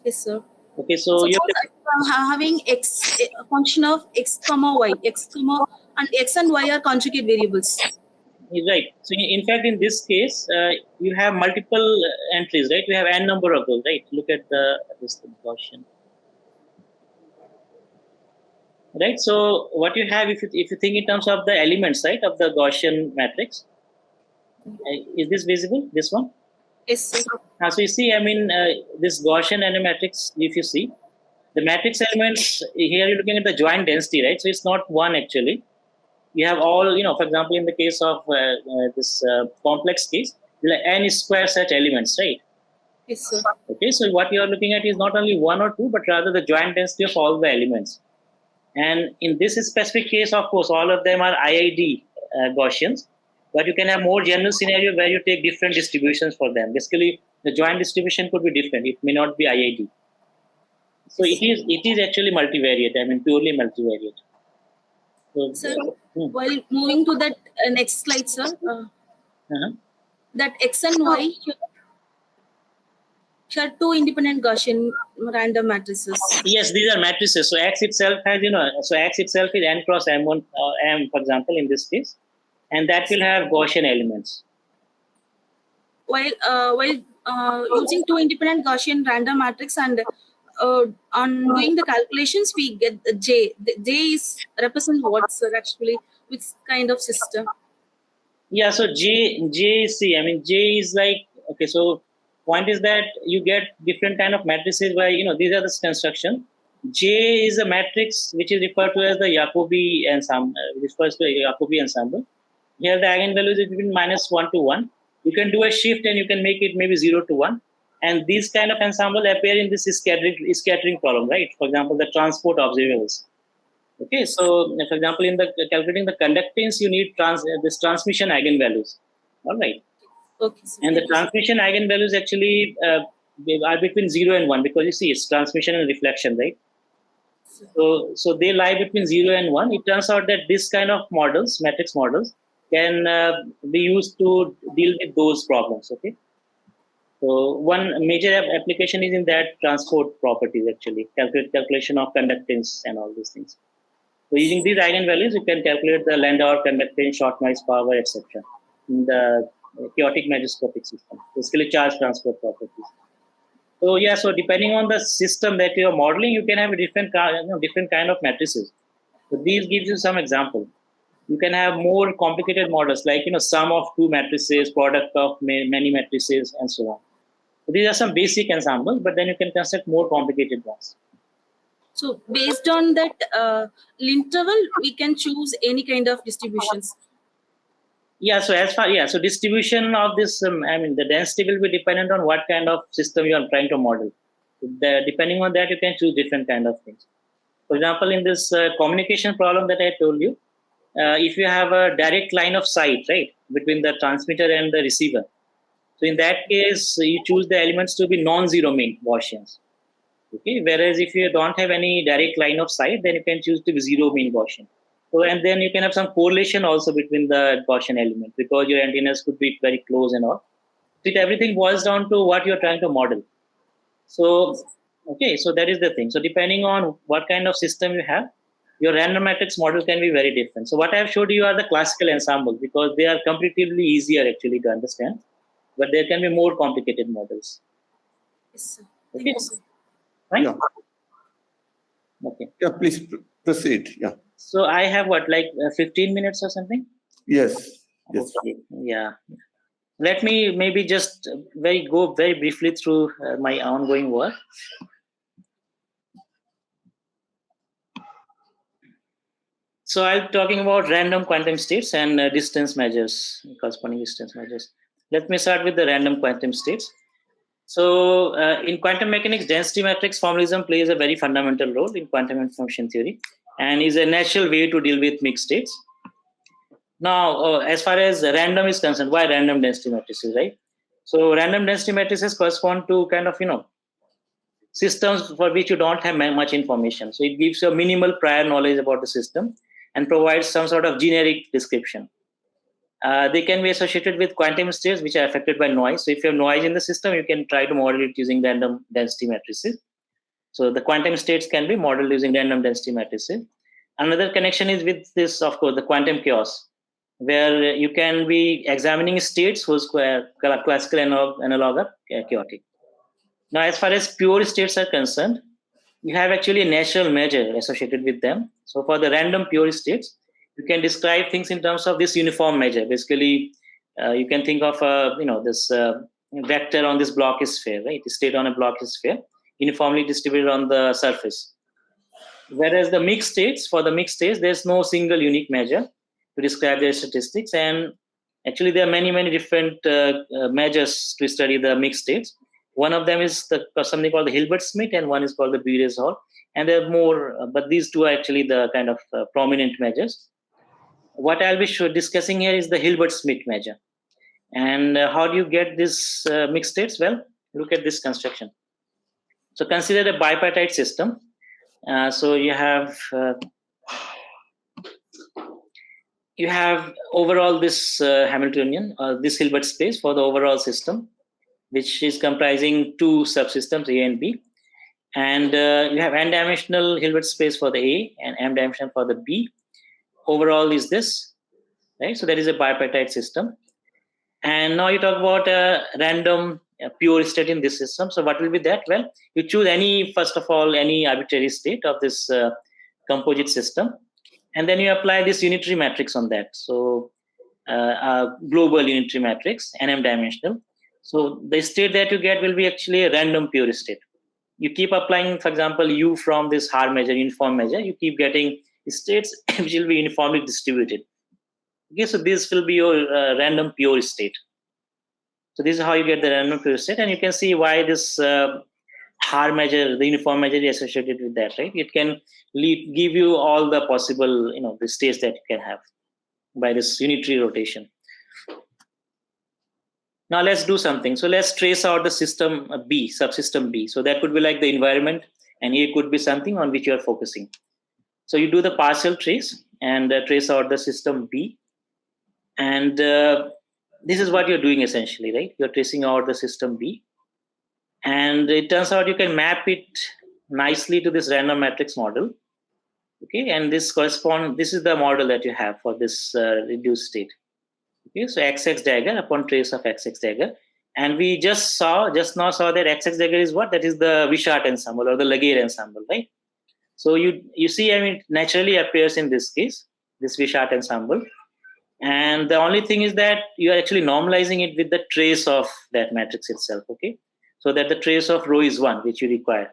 Yes, sir. Okay, so you're having a function of x comma y, and x and y are conjugate variables. Right. So in fact, in this case, you have multiple entries, right? You have n number of those, right? Look at this Gaussian. Right. So what you have, if you think in terms of the elements, right, of the Gaussian matrix, is this visible? This one? Yes, sir. So you see, this Gaussian matrix, if you see, the matrix elements, here you're looking at the joint density, right? So it's not one actually. You have all, for example, in the case of this complex case, n square such elements, right? Yes, sir. Okay, so what you are looking at is not only one or two, but rather the joint density of all the elements. And in this specific case, of course, all of them are IID Gaussians, but you can have more general scenario where you take different distributions for them. Basically, the joint distribution could be different. It may not be IID. So it is actually multivariate. I mean, purely multivariate. So, Sir, while moving to that next slide, sir, that X and Y are two independent Gaussian random matrices. Yes, these are matrices. So X itself has, so X itself is n cross M1, M, for example, in this case, and that will have Gaussian elements. While using two independent Gaussian random matrix and on doing the calculations, we get the J. The J is represent what, sir, actually, which kind of system? Yeah, so J is like, okay, so point is that you get different kind of matrices where, these are the construction. J is a matrix which is referred to as the Jacobi ensemble, refers to a Jacobi ensemble. Here the eigenvalues is between -1 to 1. You can do a shift and you can make it maybe 0 to 1. And these kind of ensemble appear in this scattering problem, right? For example, the transport observables. Okay, so for example, in the calculating the conductance, you need this transmission eigenvalues. All right. Okay. So and the transmission eigenvalues actually are between 0 and 1 because you see it's transmission and reflection, right? So they lie between 0 and 1. It turns out that this kind of models, matrix models, can be used to deal with those problems. Okay. So one major application is in that transport properties actually, calculation of conductance and all these things. So using these eigenvalues, you can calculate the Landauer conductance, short noise power, etc. in the chaotic megascopic system, basically charge transport properties. So yeah, so depending on the system that you are modeling, you can have a different kind of matrices. So these gives you some example. You can have more complicated models like sum of two matrices, product of many matrices, and so on. So these are some basic ensembles, but then you can construct more complicated ones. So based on that interval, we can choose any kind of distributions. Yeah, so distribution of this, the density will be dependent on what kind of system you are trying to model. Depending on that, you can choose different kind of things. For example, in this communication problem that I told you, if you have a direct line of sight, right, between the transmitter and the receiver, so in that case, you choose the elements to be non-zero mean Gaussians. Okay, whereas if you don't have any direct line of sight, then you can choose to be zero mean Gaussian. So, and then you can have some correlation also between the Gaussian element because your antennas could be very close and all. So everything boils down to what you're trying to model. So, okay, so that is the thing. So depending on what kind of system you have, your random matrix model can be very different. So what I have showed you are the classical ensembles because they are comparatively easier actually to understand, but there can be more complicated models. Yes, sir. Okay. Thank you, sir. Right? Yeah. Okay. Yeah, please proceed. Yeah. So I have 15 minutes or something? Yes. Yes. Okay. Yeah. Let me maybe just go very briefly through my ongoing work. So I'm talking about random quantum states and distance measures, corresponding distance measures. Let me start with the random quantum states. So in quantum mechanics, density matrix formalism plays a very fundamental role in quantum information theory and is a natural way to deal with mixed states. Now, as far as random is concerned, why random density matrices, right? So random density matrices correspond to kind of, systems for which you don't have much information. So it gives you a minimal prior knowledge about the system and provides some sort of generic description. They can be associated with quantum states which are affected by noise. So if you have noise in the system, you can try to model it using random density matrices. So the quantum states can be modeled using random density matrices. Another connection is with this, of course, the quantum chaos, where you can be examining states whose classical analog are chaotic. Now, as far as pure states are concerned, you have actually a natural measure associated with them. So for the random pure states, you can describe things in terms of this uniform measure. Basically, you can think of this vector on this Bloch sphere, right? The state on a Bloch sphere, uniformly distributed on the surface. Whereas for the mixed states, there's no single unique measure to describe their statistics, and Actually, there are many different measures to study the mixed states. One of them is something called the Hilbert-Smith, and one is called the Bures Hall. And there are more, but these two are actually the kind of prominent measures. What I'll be discussing here is the Hilbert-Smith measure. And how do you get this mixed states? Well, look at this construction. So consider a bipartite system. So you have overall this Hamiltonian, this Hilbert space for the overall system, which is comprising two subsystems, A and B. And you have n-dimensional Hilbert space for the A and m-dimensional for the B. Overall is this, right? So that is a bipartite system. And now you talk about a random pure state in this system. So what will be that? Well, you choose first of all, any arbitrary state of this composite system. And then you apply this unitary matrix on that. So global unitary matrix, nm dimensional. So the state that you get will be actually a random pure state. You keep applying, for example, U from this Haar measure, uniform measure, you keep getting states which will be uniformly distributed. Okay, so this will be your random pure state. So this is how you get the random pure state, and you can see why this Haar measure, the uniform measure, is associated with that, right? It can give you all the possible, the states that you can have by this unitary rotation. Now let's do something. So let's trace out the system B, subsystem B. So that could be like the environment, and A could be something on which you are focusing. So you do the partial trace and trace out the system B. And this is what you're doing essentially, right? You're tracing out the system B. And it turns out you can map it nicely to this random matrix model. Okay, and this is the model that you have for this reduced state. Okay, so XX dagger upon trace of XX dagger. And we just now saw that XX dagger is what? That is the Wishart ensemble or the Laguerre ensemble, right? So you see, it naturally appears in this case, this Wishart ensemble. And the only thing is that you are actually normalizing it with the trace of that matrix itself, okay? So that the trace of rho is 1, which you require.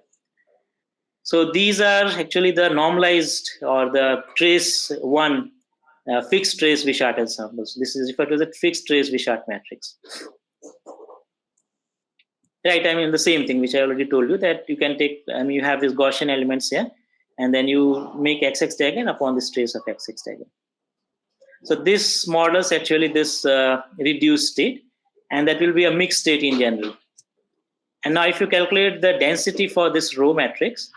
So these are actually the normalized or the trace 1 fixed trace Wishart ensembles. This is referred to as a fixed trace Wishart matrix. Right, the same thing which I already told you, that you can take, you have these Gaussian elements here, and then you make XX dagger upon this trace of XX dagger. So this models actually this reduced state, and that will be a mixed state in general. And now if you calculate the density for this rho matrix,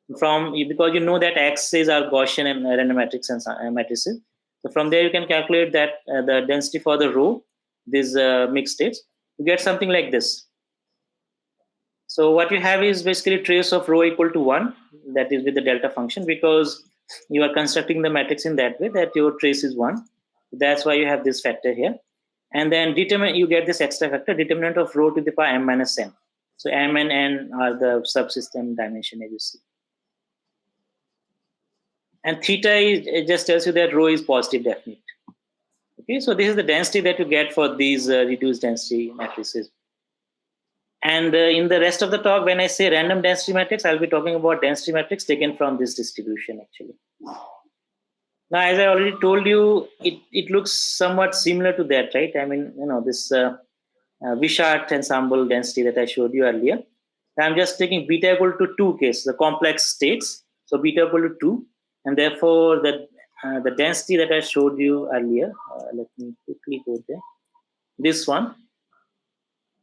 because you know that X's are Gaussian and random matrices, so from there you can calculate that the density for the rho, these mixed states, you get something like this. So what you have is basically trace of rho equal to 1, that is with the delta function, because you are constructing the matrix in that way that your trace is 1. That's why you have this factor here. And then you get this extra factor, determinant of rho to the power m minus n. So m and n are the subsystem dimension, as you see. And theta it just tells you that rho is positive definite. Okay, so this is the density that you get for these reduced density matrices. And in the rest of the talk, when I say random density matrix, I'll be talking about density matrix taken from this distribution actually. Now, as I already told you, it looks somewhat similar to that, right? This Wishart ensemble density that I showed you earlier. I'm just taking beta equal to 2 case, the complex states. So beta equal to 2, and therefore the density that I showed you earlier. Let me quickly go there. This one.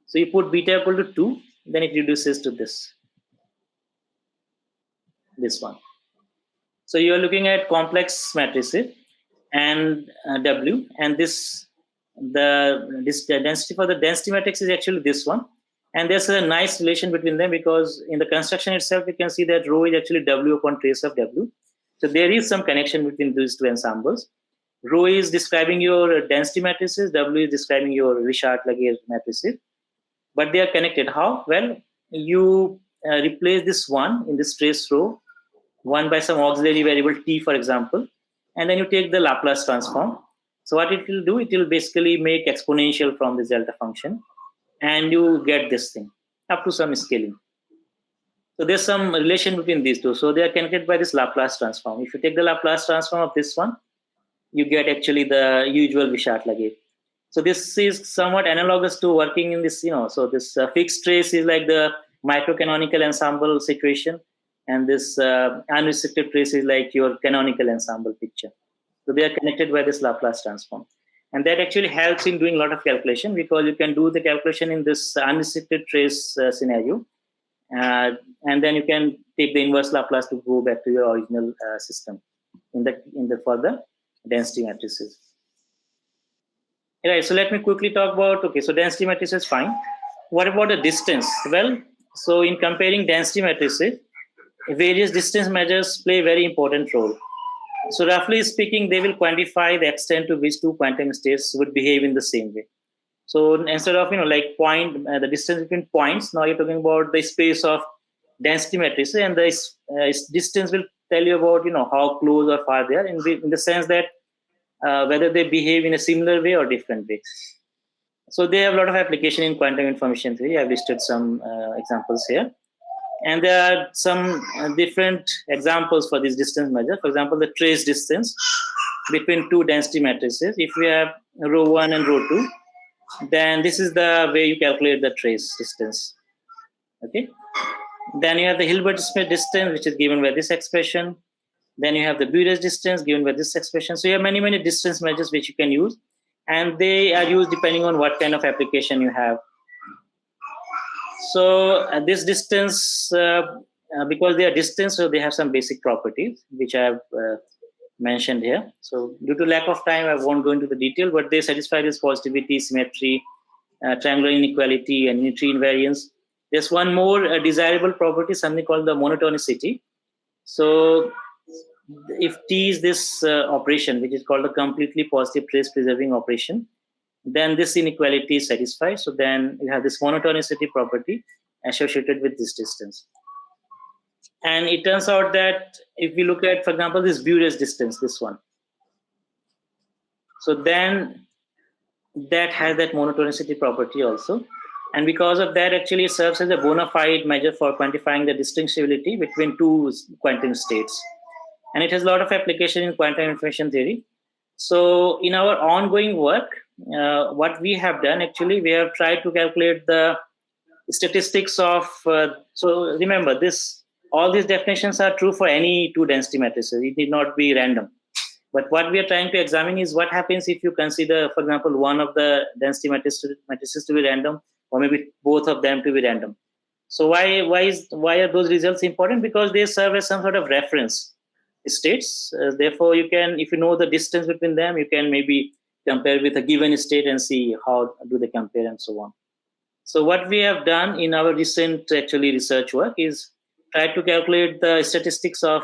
So you put beta equal to 2, then it reduces to this one. So you are looking at complex matrices and W, and the density for the density matrix is actually this one. And there's a nice relation between them, because in the construction itself, you can see that rho is actually W upon trace of W. So there is some connection between these two ensembles. Rho is describing your density matrices, W is describing your Wishart-Laguerre matrices, but they are connected. How? Well, you replace this 1 in this trace rho, 1 by some auxiliary variable t, for example, and then you take the Laplace transform. So what it will do, it will basically make exponential from this delta function, and you get this thing up to some scaling. So there's some relation between these two. So they are connected by this Laplace transform. If you take the Laplace transform of this one, you get actually the usual Wishart-Laguerre. So this is somewhat analogous to working in this, so this fixed trace is like the microcanonical ensemble situation, and this unrestricted trace is like your canonical ensemble picture. So they are connected by this Laplace transform. And that actually helps in doing a lot of calculation, because you can do the calculation in this unrestricted trace scenario. And then you can take the inverse Laplace to go back to your original system in the further density matrices. Right, so let me quickly talk about, okay, so density matrix is fine. What about the distance? Well, so in comparing density matrices, various distance measures play a very important role. So roughly speaking, they will quantify the extent to which two quantum states would behave in the same way. So instead of, like the distance between points, now you're talking about the space of density matrices, and the distance will tell you about, how close or far they are, in the sense that whether they behave in a similar way or different way. So they have a lot of application in quantum information theory. I've listed some examples here. And there are some different examples for this distance measure. For example, the trace distance between two density matrices. If we have rho 1 and rho 2, then this is the way you calculate the trace distance. Okay. Then you have the Hilbert-Smith distance, which is given by this expression. Then you have the Bures distance given by this expression. So you have many distance measures which you can use, and they are used depending on what kind of application you have. So this distance, because they are distance, so they have some basic properties which I have mentioned here. So due to lack of time, I won't go into the detail, but they satisfy this positivity, symmetry, triangular inequality, and unitary invariance. There's one more desirable property, something called the monotonicity. So if T is this operation, which is called a completely positive trace preserving operation, then this inequality is satisfied. So then you have this monotonicity property associated with this distance. And it turns out that if we look at, for example, this Bures distance, this one, so then that has that monotonicity property also. And because of that, actually it serves as a bona fide measure for quantifying the distinguishability between two quantum states. And it has a lot of application in quantum information theory. So in our ongoing work, what we have done, actually, we have tried to calculate the statistics of, so remember this, all these definitions are true for any two density matrices. It need not be random. But what we are trying to examine is what happens if you consider, for example, one of the density matrices to be random, or maybe both of them to be random. So why are those results important? Because they serve as some sort of reference states. Therefore, you can, if you know the distance between them, you can maybe compare with a given state and see how do they compare and so on. So what we have done in our recent research work is try to calculate the statistics of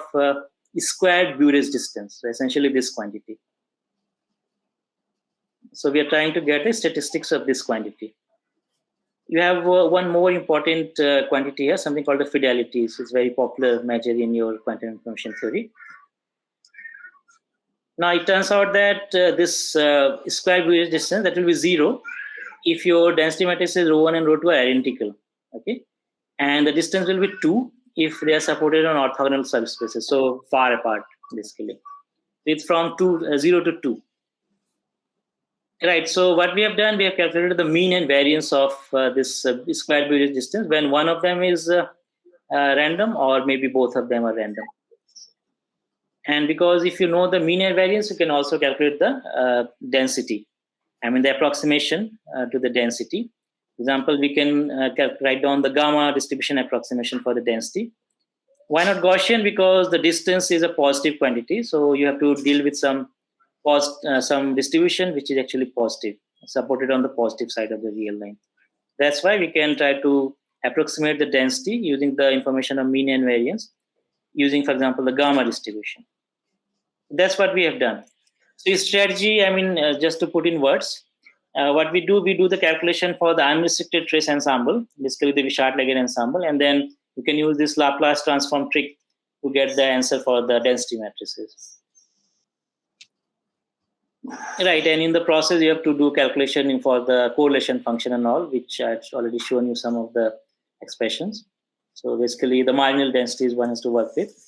squared Bures distance, so essentially this quantity. So we are trying to get a statistics of this quantity. You have one more important quantity here, something called the fidelity. It's a very popular measure in your quantum information theory. Now it turns out that this square Bures distance, that will be 0 if your density matrices rho 1 and rho 2 are identical. Okay, and the distance will be 2 if they are supported on orthogonal subspaces, so far apart basically. It's from 0 to 2. Right, so what we have done, we have calculated the mean and variance of this square Bures distance when one of them is random, or maybe both of them are random. And because if you know the mean and variance, you can also calculate the density. I mean the approximation to the density. For example, we can write down the gamma distribution approximation for the density. Why not Gaussian? Because the distance is a positive quantity, so you have to deal with some distribution which is actually positive, supported on the positive side of the real line. That's why we can try to approximate the density using the information of mean and variance, using, for example, the gamma distribution. That's what we have done. So strategy, I mean, just to put in words, what we do the calculation for the unrestricted trace ensemble, basically the Wishart-Legge ensemble, and then you can use this Laplace transform trick to get the answer for the density matrices. Right, and in the process, you have to do calculation for the correlation function and all, which I've already shown you some of the expressions. So basically, the marginal densities one has to work with.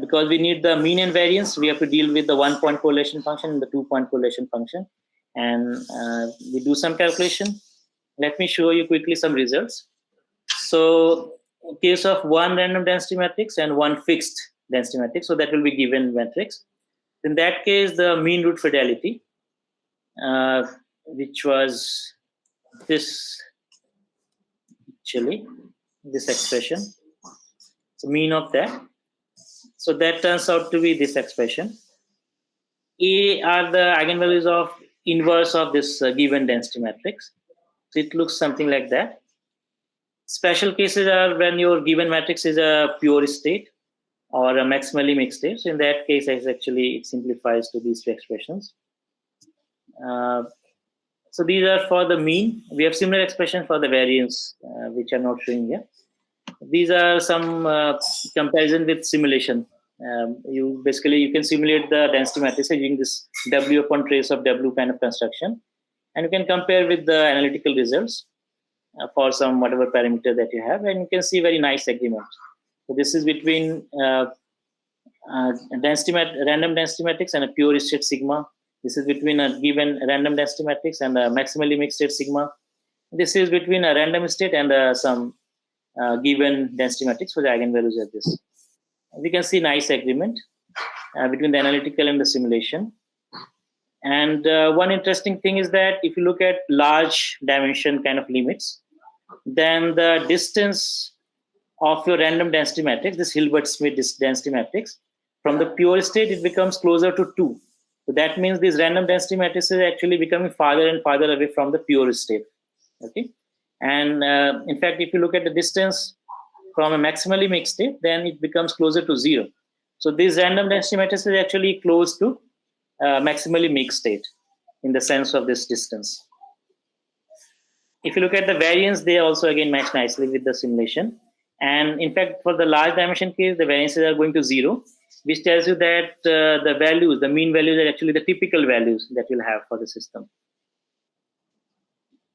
Because we need the mean and variance, we have to deal with the 1-point correlation function and the 2-point correlation function. and we do some calculation. Let me show you quickly some results. So in case of one random density matrix and one fixed density matrix, so that will be given matrix. In that case, the mean root fidelity, which was this, actually, this expression, so mean of that. So that turns out to be this expression. A are the eigenvalues of inverse of this given density matrix. So it looks something like that. Special cases are when your given matrix is a pure state or a maximally mixed state. So in that case, it simplifies to these two expressions. So these are for the mean. We have similar expression for the variance, which I'm not showing here. These are some comparison with simulation. You can simulate the density matrix using this W upon trace of W kind of construction, and you can compare with the analytical results for some whatever parameter that you have, and you can see very nice agreement. So this is between random density matrix and a pure state sigma. This is between a given random density matrix and a maximally mixed state sigma. This is between a random state and some given density matrix for the eigenvalues of this. We can see nice agreement between the analytical and the simulation. And one interesting thing is that if you look at large dimension kind of limits, then the distance of your random density matrix, this Hilbert-Smith density matrix, from the pure state, it becomes closer to 2. So that means these random density matrices are actually becoming farther and farther away from the pure state. Okay, and in fact, if you look at the distance from a maximally mixed state, then it becomes closer to 0. So these random density matrices are actually close to maximally mixed state in the sense of this distance. If you look at the variance, they also again match nicely with the simulation. And in fact, for the large dimension case, the variances are going to 0, which tells you that the mean values are actually the typical values that you'll have for the system.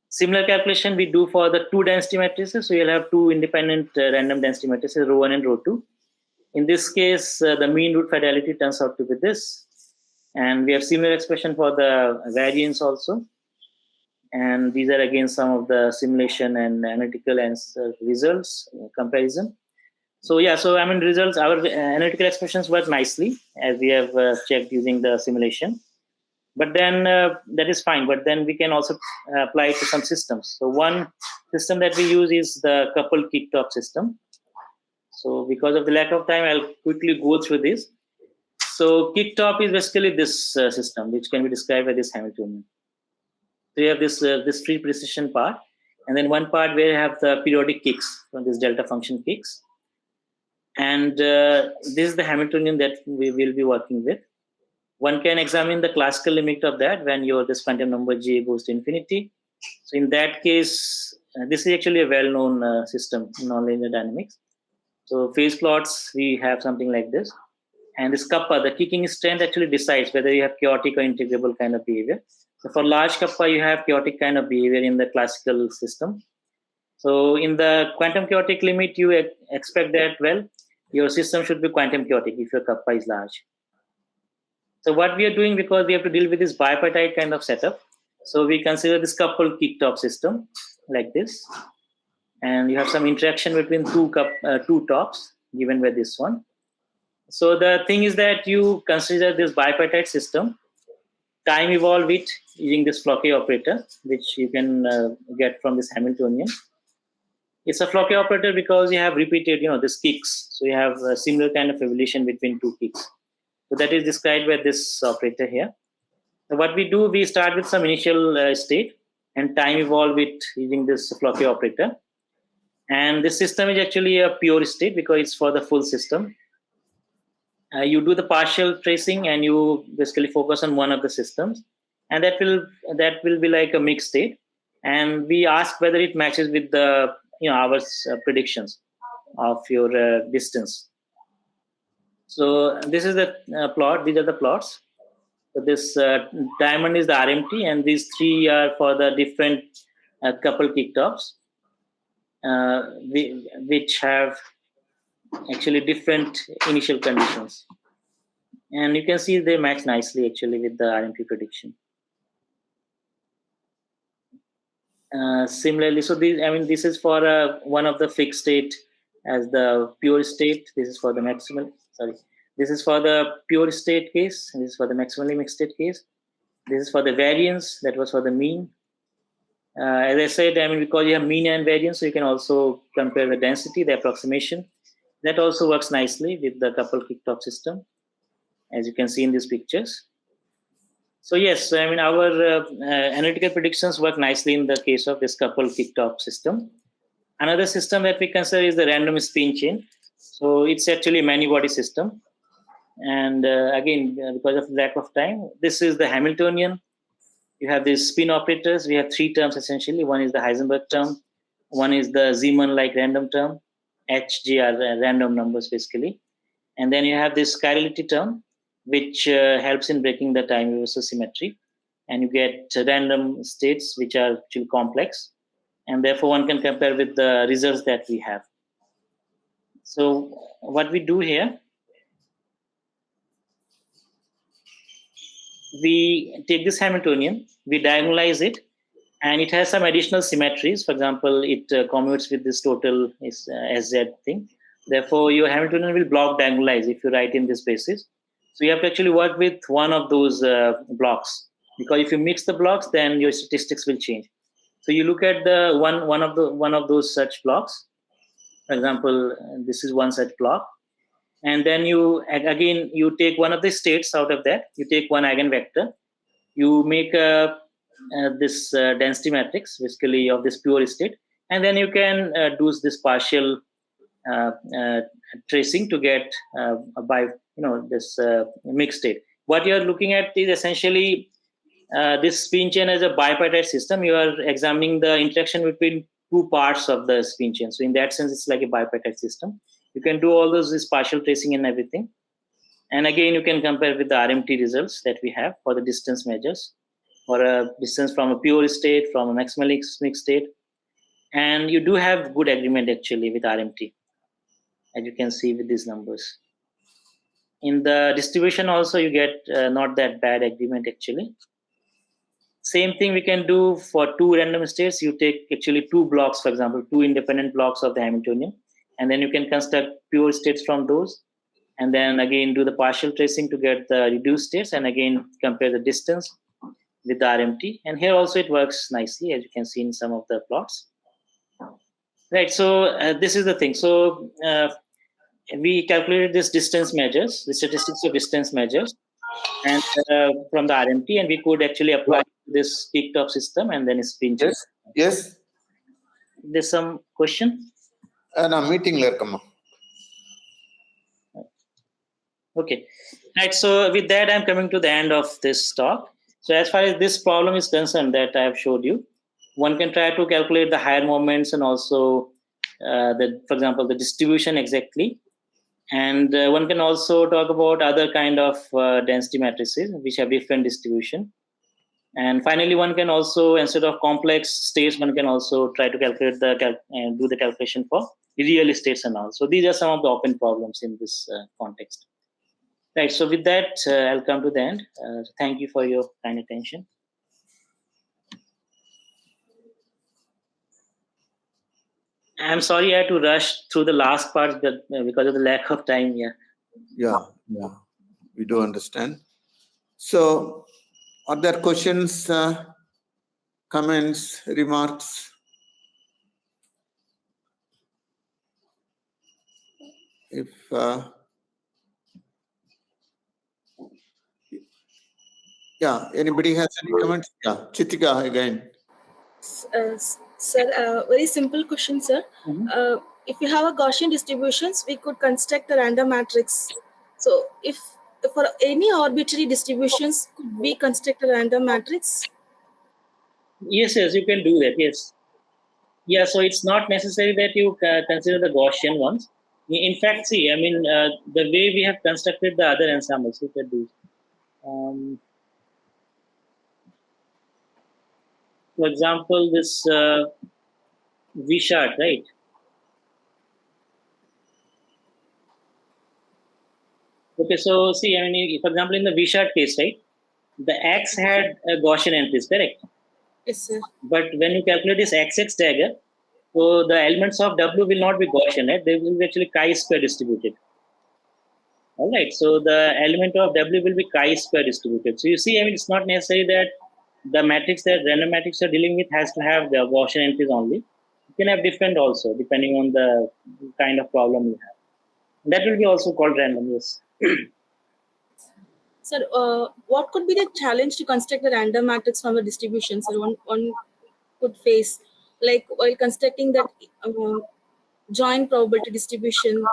Similar calculation we do for the two density matrices. So you'll have two independent random density matrices, rho 1 and rho 2. In this case, the mean root fidelity turns out to be this. And we have similar expression for the variance also. And these are again some of the simulation and analytical results comparison. So yeah, so I mean results, our analytical expressions work nicely as we have checked using the simulation. But then that is fine. But then we can also apply it to some systems. So one system that we use is the coupled kick-top system. So because of the lack of time, I'll quickly go through this. So kick-top is basically this system, which can be described by this Hamiltonian. So you have this free precision part, and then one part where you have the periodic kicks from this delta function kicks. And this is the Hamiltonian that we will be working with. One can examine the classical limit of that when this quantum number J goes to infinity. So in that case, this is actually a well-known system in nonlinear dynamics. So phase plots, we have something like this. And this kappa, the kicking strength actually decides whether you have chaotic or integrable kind of behavior. So for large kappa, you have chaotic kind of behavior in the classical system. So in the quantum chaotic limit, you expect that, well, your system should be quantum chaotic if your kappa is large. So what we are doing, because we have to deal with this bipartite kind of setup, so we consider this coupled kick-top system like this. And you have some interaction between two tops given by this one. So the thing is that you consider this bipartite system, time evolve it using this Floquet operator, which you can get from this Hamiltonian. It's a Floquet operator because you have repeated, this kicks. So you have a similar kind of evolution between two kicks. So that is described by this operator here. So what we do, we start with some initial state and time evolve it using this Floquet operator. And this system is actually a pure state because it's for the full system. You do the partial tracing and you basically focus on one of the systems, and that will be like a mixed state. And we ask whether it matches with the our predictions of your distance. So this is the plot. These are the plots. So this diamond is the RMT, and these three are for the different coupled kick-tops, which have actually different initial conditions. And you can see they match nicely actually with the RMT prediction. Similarly, so this is for one of the fixed state as the pure state. This is for the maximal. Sorry, this is for the pure state case. And this is for the maximally mixed state case. This is for the variance. That was for the mean. As I said, because you have mean and variance, so you can also compare the density, the approximation. That also works nicely with the coupled Kirchhoff system, as you can see in these pictures. So yes, our analytical predictions work nicely in the case of this coupled Kirchhoff system. Another system that we consider is the random spin chain. So it's actually a many-body system. And again, because of lack of time, this is the Hamiltonian. You have these spin operators. We have three terms essentially. One is the Heisenberg term. One is the Zeeman-like random term. HG are random numbers basically. And then you have this chirality term, which helps in breaking the time reversal symmetry. And you get random states, which are actually complex. And therefore, one can compare with the results that we have. So what we do here, we take this Hamiltonian, we diagonalize it, and it has some additional symmetries. For example, it commutes with this total SZ thing. Therefore, your Hamiltonian will block diagonalize if you write in this basis. So you have to actually work with one of those blocks, because if you mix the blocks, then your statistics will change. So you look at the one of those such blocks. For example, this is one such block, and then you take one of the states out of that. You take one eigenvector. You make this density matrix basically of this pure state, and then you can do this partial tracing to get this mixed state. What you are looking at is essentially this spin chain as a bipartite system. You are examining the interaction between two parts of the spin chain. So in that sense, it's like a bipartite system. You can do all this partial tracing and everything. And again, you can compare with the RMT results that we have for the distance measures, for a distance from a pure state, from a maximally mixed state. And you do have good agreement actually with RMT, as you can see with these numbers. In the distribution also, you get not that bad agreement actually. Same thing we can do for two random states. You take actually two blocks, for example, two independent blocks of the Hamiltonian, and then you can construct pure states from those. And then again, do the partial tracing to get the reduced states, and again, compare the distance with the RMT. And here also it works nicely, as you can see in some of the plots. Right, so this is the thing. So we calculated this distance measures, the statistics of distance measures, and from the RMT, and we could actually apply this Kirchhoff system and then spin chain. Yes. There's some question? I'm meeting Lerkama. Okay. Right. So with that, I'm coming to the end of this talk. So as far as this problem is concerned that I have showed you, one can try to calculate the higher moments and also for example, the distribution exactly. And one can also talk about other kind of density matrices which have different distribution. And finally, one can also, instead of complex states, one can also try to calculate do the calculation for real states and all. So these are some of the open problems in this context. Right. So with that, I'll come to the end. Thank you for your kind attention. I'm sorry I had to rush through the last part because of the lack of time. Yeah, we do understand. So, are there questions, comments, remarks? If anybody has any comments? Yeah, Chitika again. Sir, very simple question, sir. If you have a Gaussian distributions, we could construct a random matrix. So if for any arbitrary distributions, could we construct a random matrix? Yes, you can do that. Yes. Yeah, so it's not necessary that you consider the Gaussian ones. In fact, see, the way we have constructed the other ensembles, look at these. For example, this V-chart, right? Okay, so see, for example, in the V-chart case, right, the X had a Gaussian entries, correct? Yes, sir. But when you calculate this XX dagger, so the elements of W will not be Gaussian, right? They will be actually chi-square distributed. All right. So the element of W will be chi-square distributed. So you see, I mean, it's not necessary that the matrix that random matrix are dealing with has to have the Gaussian entries only. You can have different also, depending on the kind of problem you have. That will be also called random, yes. Sir, what could be the challenge to construct a random matrix from the distribution? So one could face, like while constructing that joint probability distribution,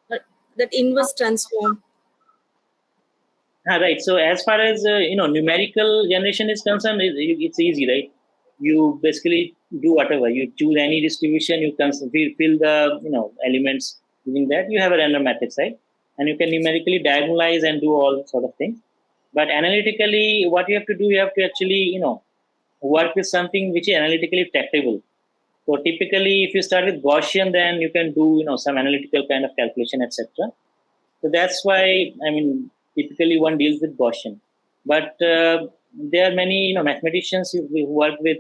that inverse transform. Right. So as far as numerical generation is concerned, it's easy, right? You basically do whatever. You choose any distribution. You can fill the elements using that. You have a random matrix, right? And you can numerically diagonalize and do all sort of things. But analytically, what you have to do, you have to actually work with something which is analytically tractable. So typically, if you start with Gaussian, then you can do some analytical kind of calculation, etc. So that's why, I mean, typically one deals with Gaussian. But there are many mathematicians who work with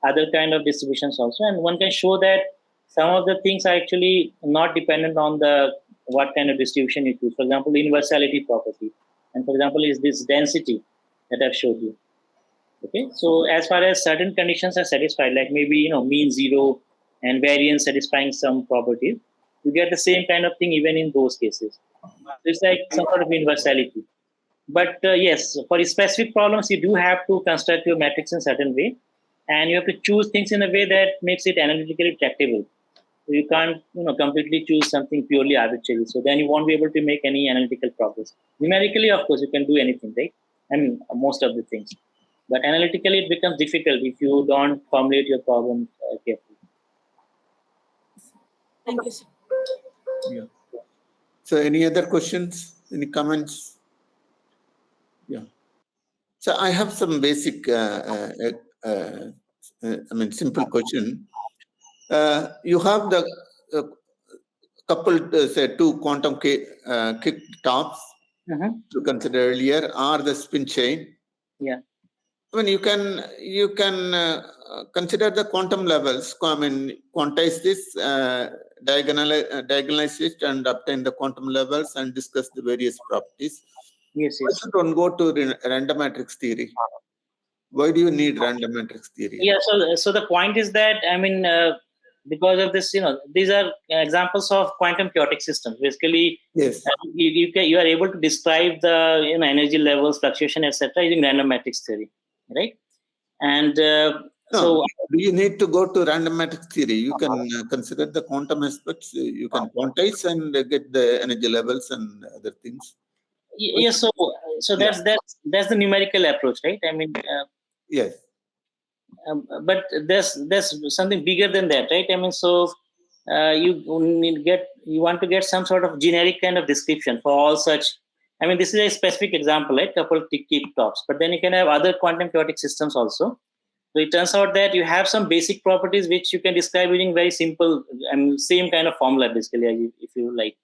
other kind of distributions also, and one can show that some of the things are actually not dependent on the what kind of distribution you choose. For example, the universality property, and for example, is this density that I've showed you. Okay, so as far as certain conditions are satisfied, like maybe mean zero and variance satisfying some properties, you get the same kind of thing even in those cases. So it's like some sort of universality. But yes, for specific problems, you do have to construct your matrix in a certain way, and you have to choose things in a way that makes it analytically tractable. So you can't completely choose something purely arbitrary. So then you won't be able to make any analytical progress. Numerically, of course, you can do anything, right? I mean, most of the things. But analytically, it becomes difficult if you don't formulate your problem carefully. Thank you, sir. Yeah. So any other questions? Any comments? Yeah. So I have some basic, simple question. You have the coupled, say, two quantum kick tops to consider earlier, or the spin chain. Yeah. I mean, you can consider the quantum levels. I mean, quantize this, diagonalize it, and obtain the quantum levels and discuss the various properties. Yes. Why should one go to random matrix theory? Why do you need random matrix theory? Yeah. So the point is that, I mean, because of this, these are examples of quantum chaotic systems. Basically, yes, you are able to describe the energy levels, fluctuation, etc. using random matrix theory, right? And do you need to go to random matrix theory? You can consider the quantum aspects. You can quantize and get the energy levels and other things. Yes. So that's the numerical approach, right? I mean, yes. But there's something bigger than that, right? I mean, so you want to get some sort of generic kind of description for all such. I mean, this is a specific example, right? Couple kick tops, but then you can have other quantum chaotic systems also. So it turns out that you have some basic properties which you can describe using very simple and same kind of formula, basically, if you like.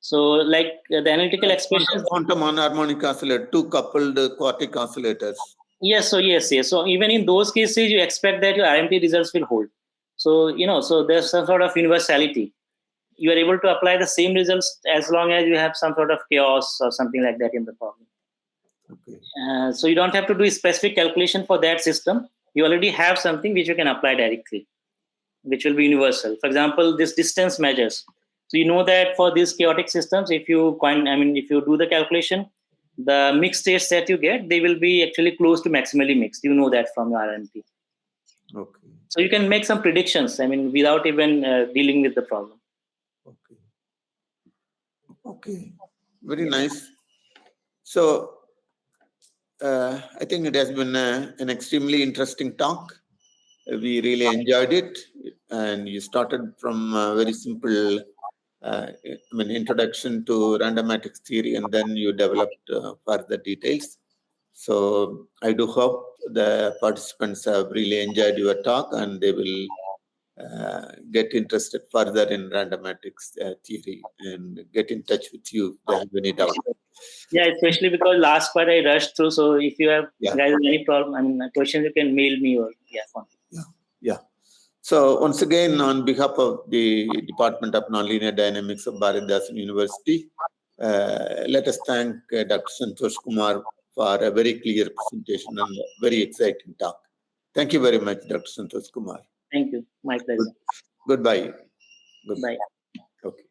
So, like the analytical expressions. Quantum harmonic oscillator, two coupled quartic oscillators. Yes. So even in those cases, you expect that your RMT results will hold. So so there's some sort of universality. You are able to apply the same results as long as you have some sort of chaos or something like that in the problem. Okay. So you don't have to do a specific calculation for that system. You already have something which you can apply directly, which will be universal. For example, this distance measures. So you know that for these chaotic systems, if you do the calculation, the mixed states that you get, they will be actually close to maximally mixed. You know that from your RMT. Okay. So you can make some predictions. I mean, without even dealing with the problem. Okay. Very nice. So I think it has been an extremely interesting talk. We really enjoyed it, and you started from very simple, introduction to random matrix theory, and then you developed further details. So I do hope the participants have really enjoyed your talk, and they will get interested further in random matrix theory and get in touch with you if they have any doubt. Yeah, especially because last part I rushed through. So if you have Yeah. guys any problem, I mean, questions, you can mail me or phone. Yeah. So once again, on behalf of the Department of Nonlinear Dynamics of Bharatdasan University, let us thank Dr. Santosh Kumar for a very clear presentation and a very exciting talk. Thank you very much, Dr. Santosh Kumar. Thank you. My pleasure. Goodbye. Bye. Okay.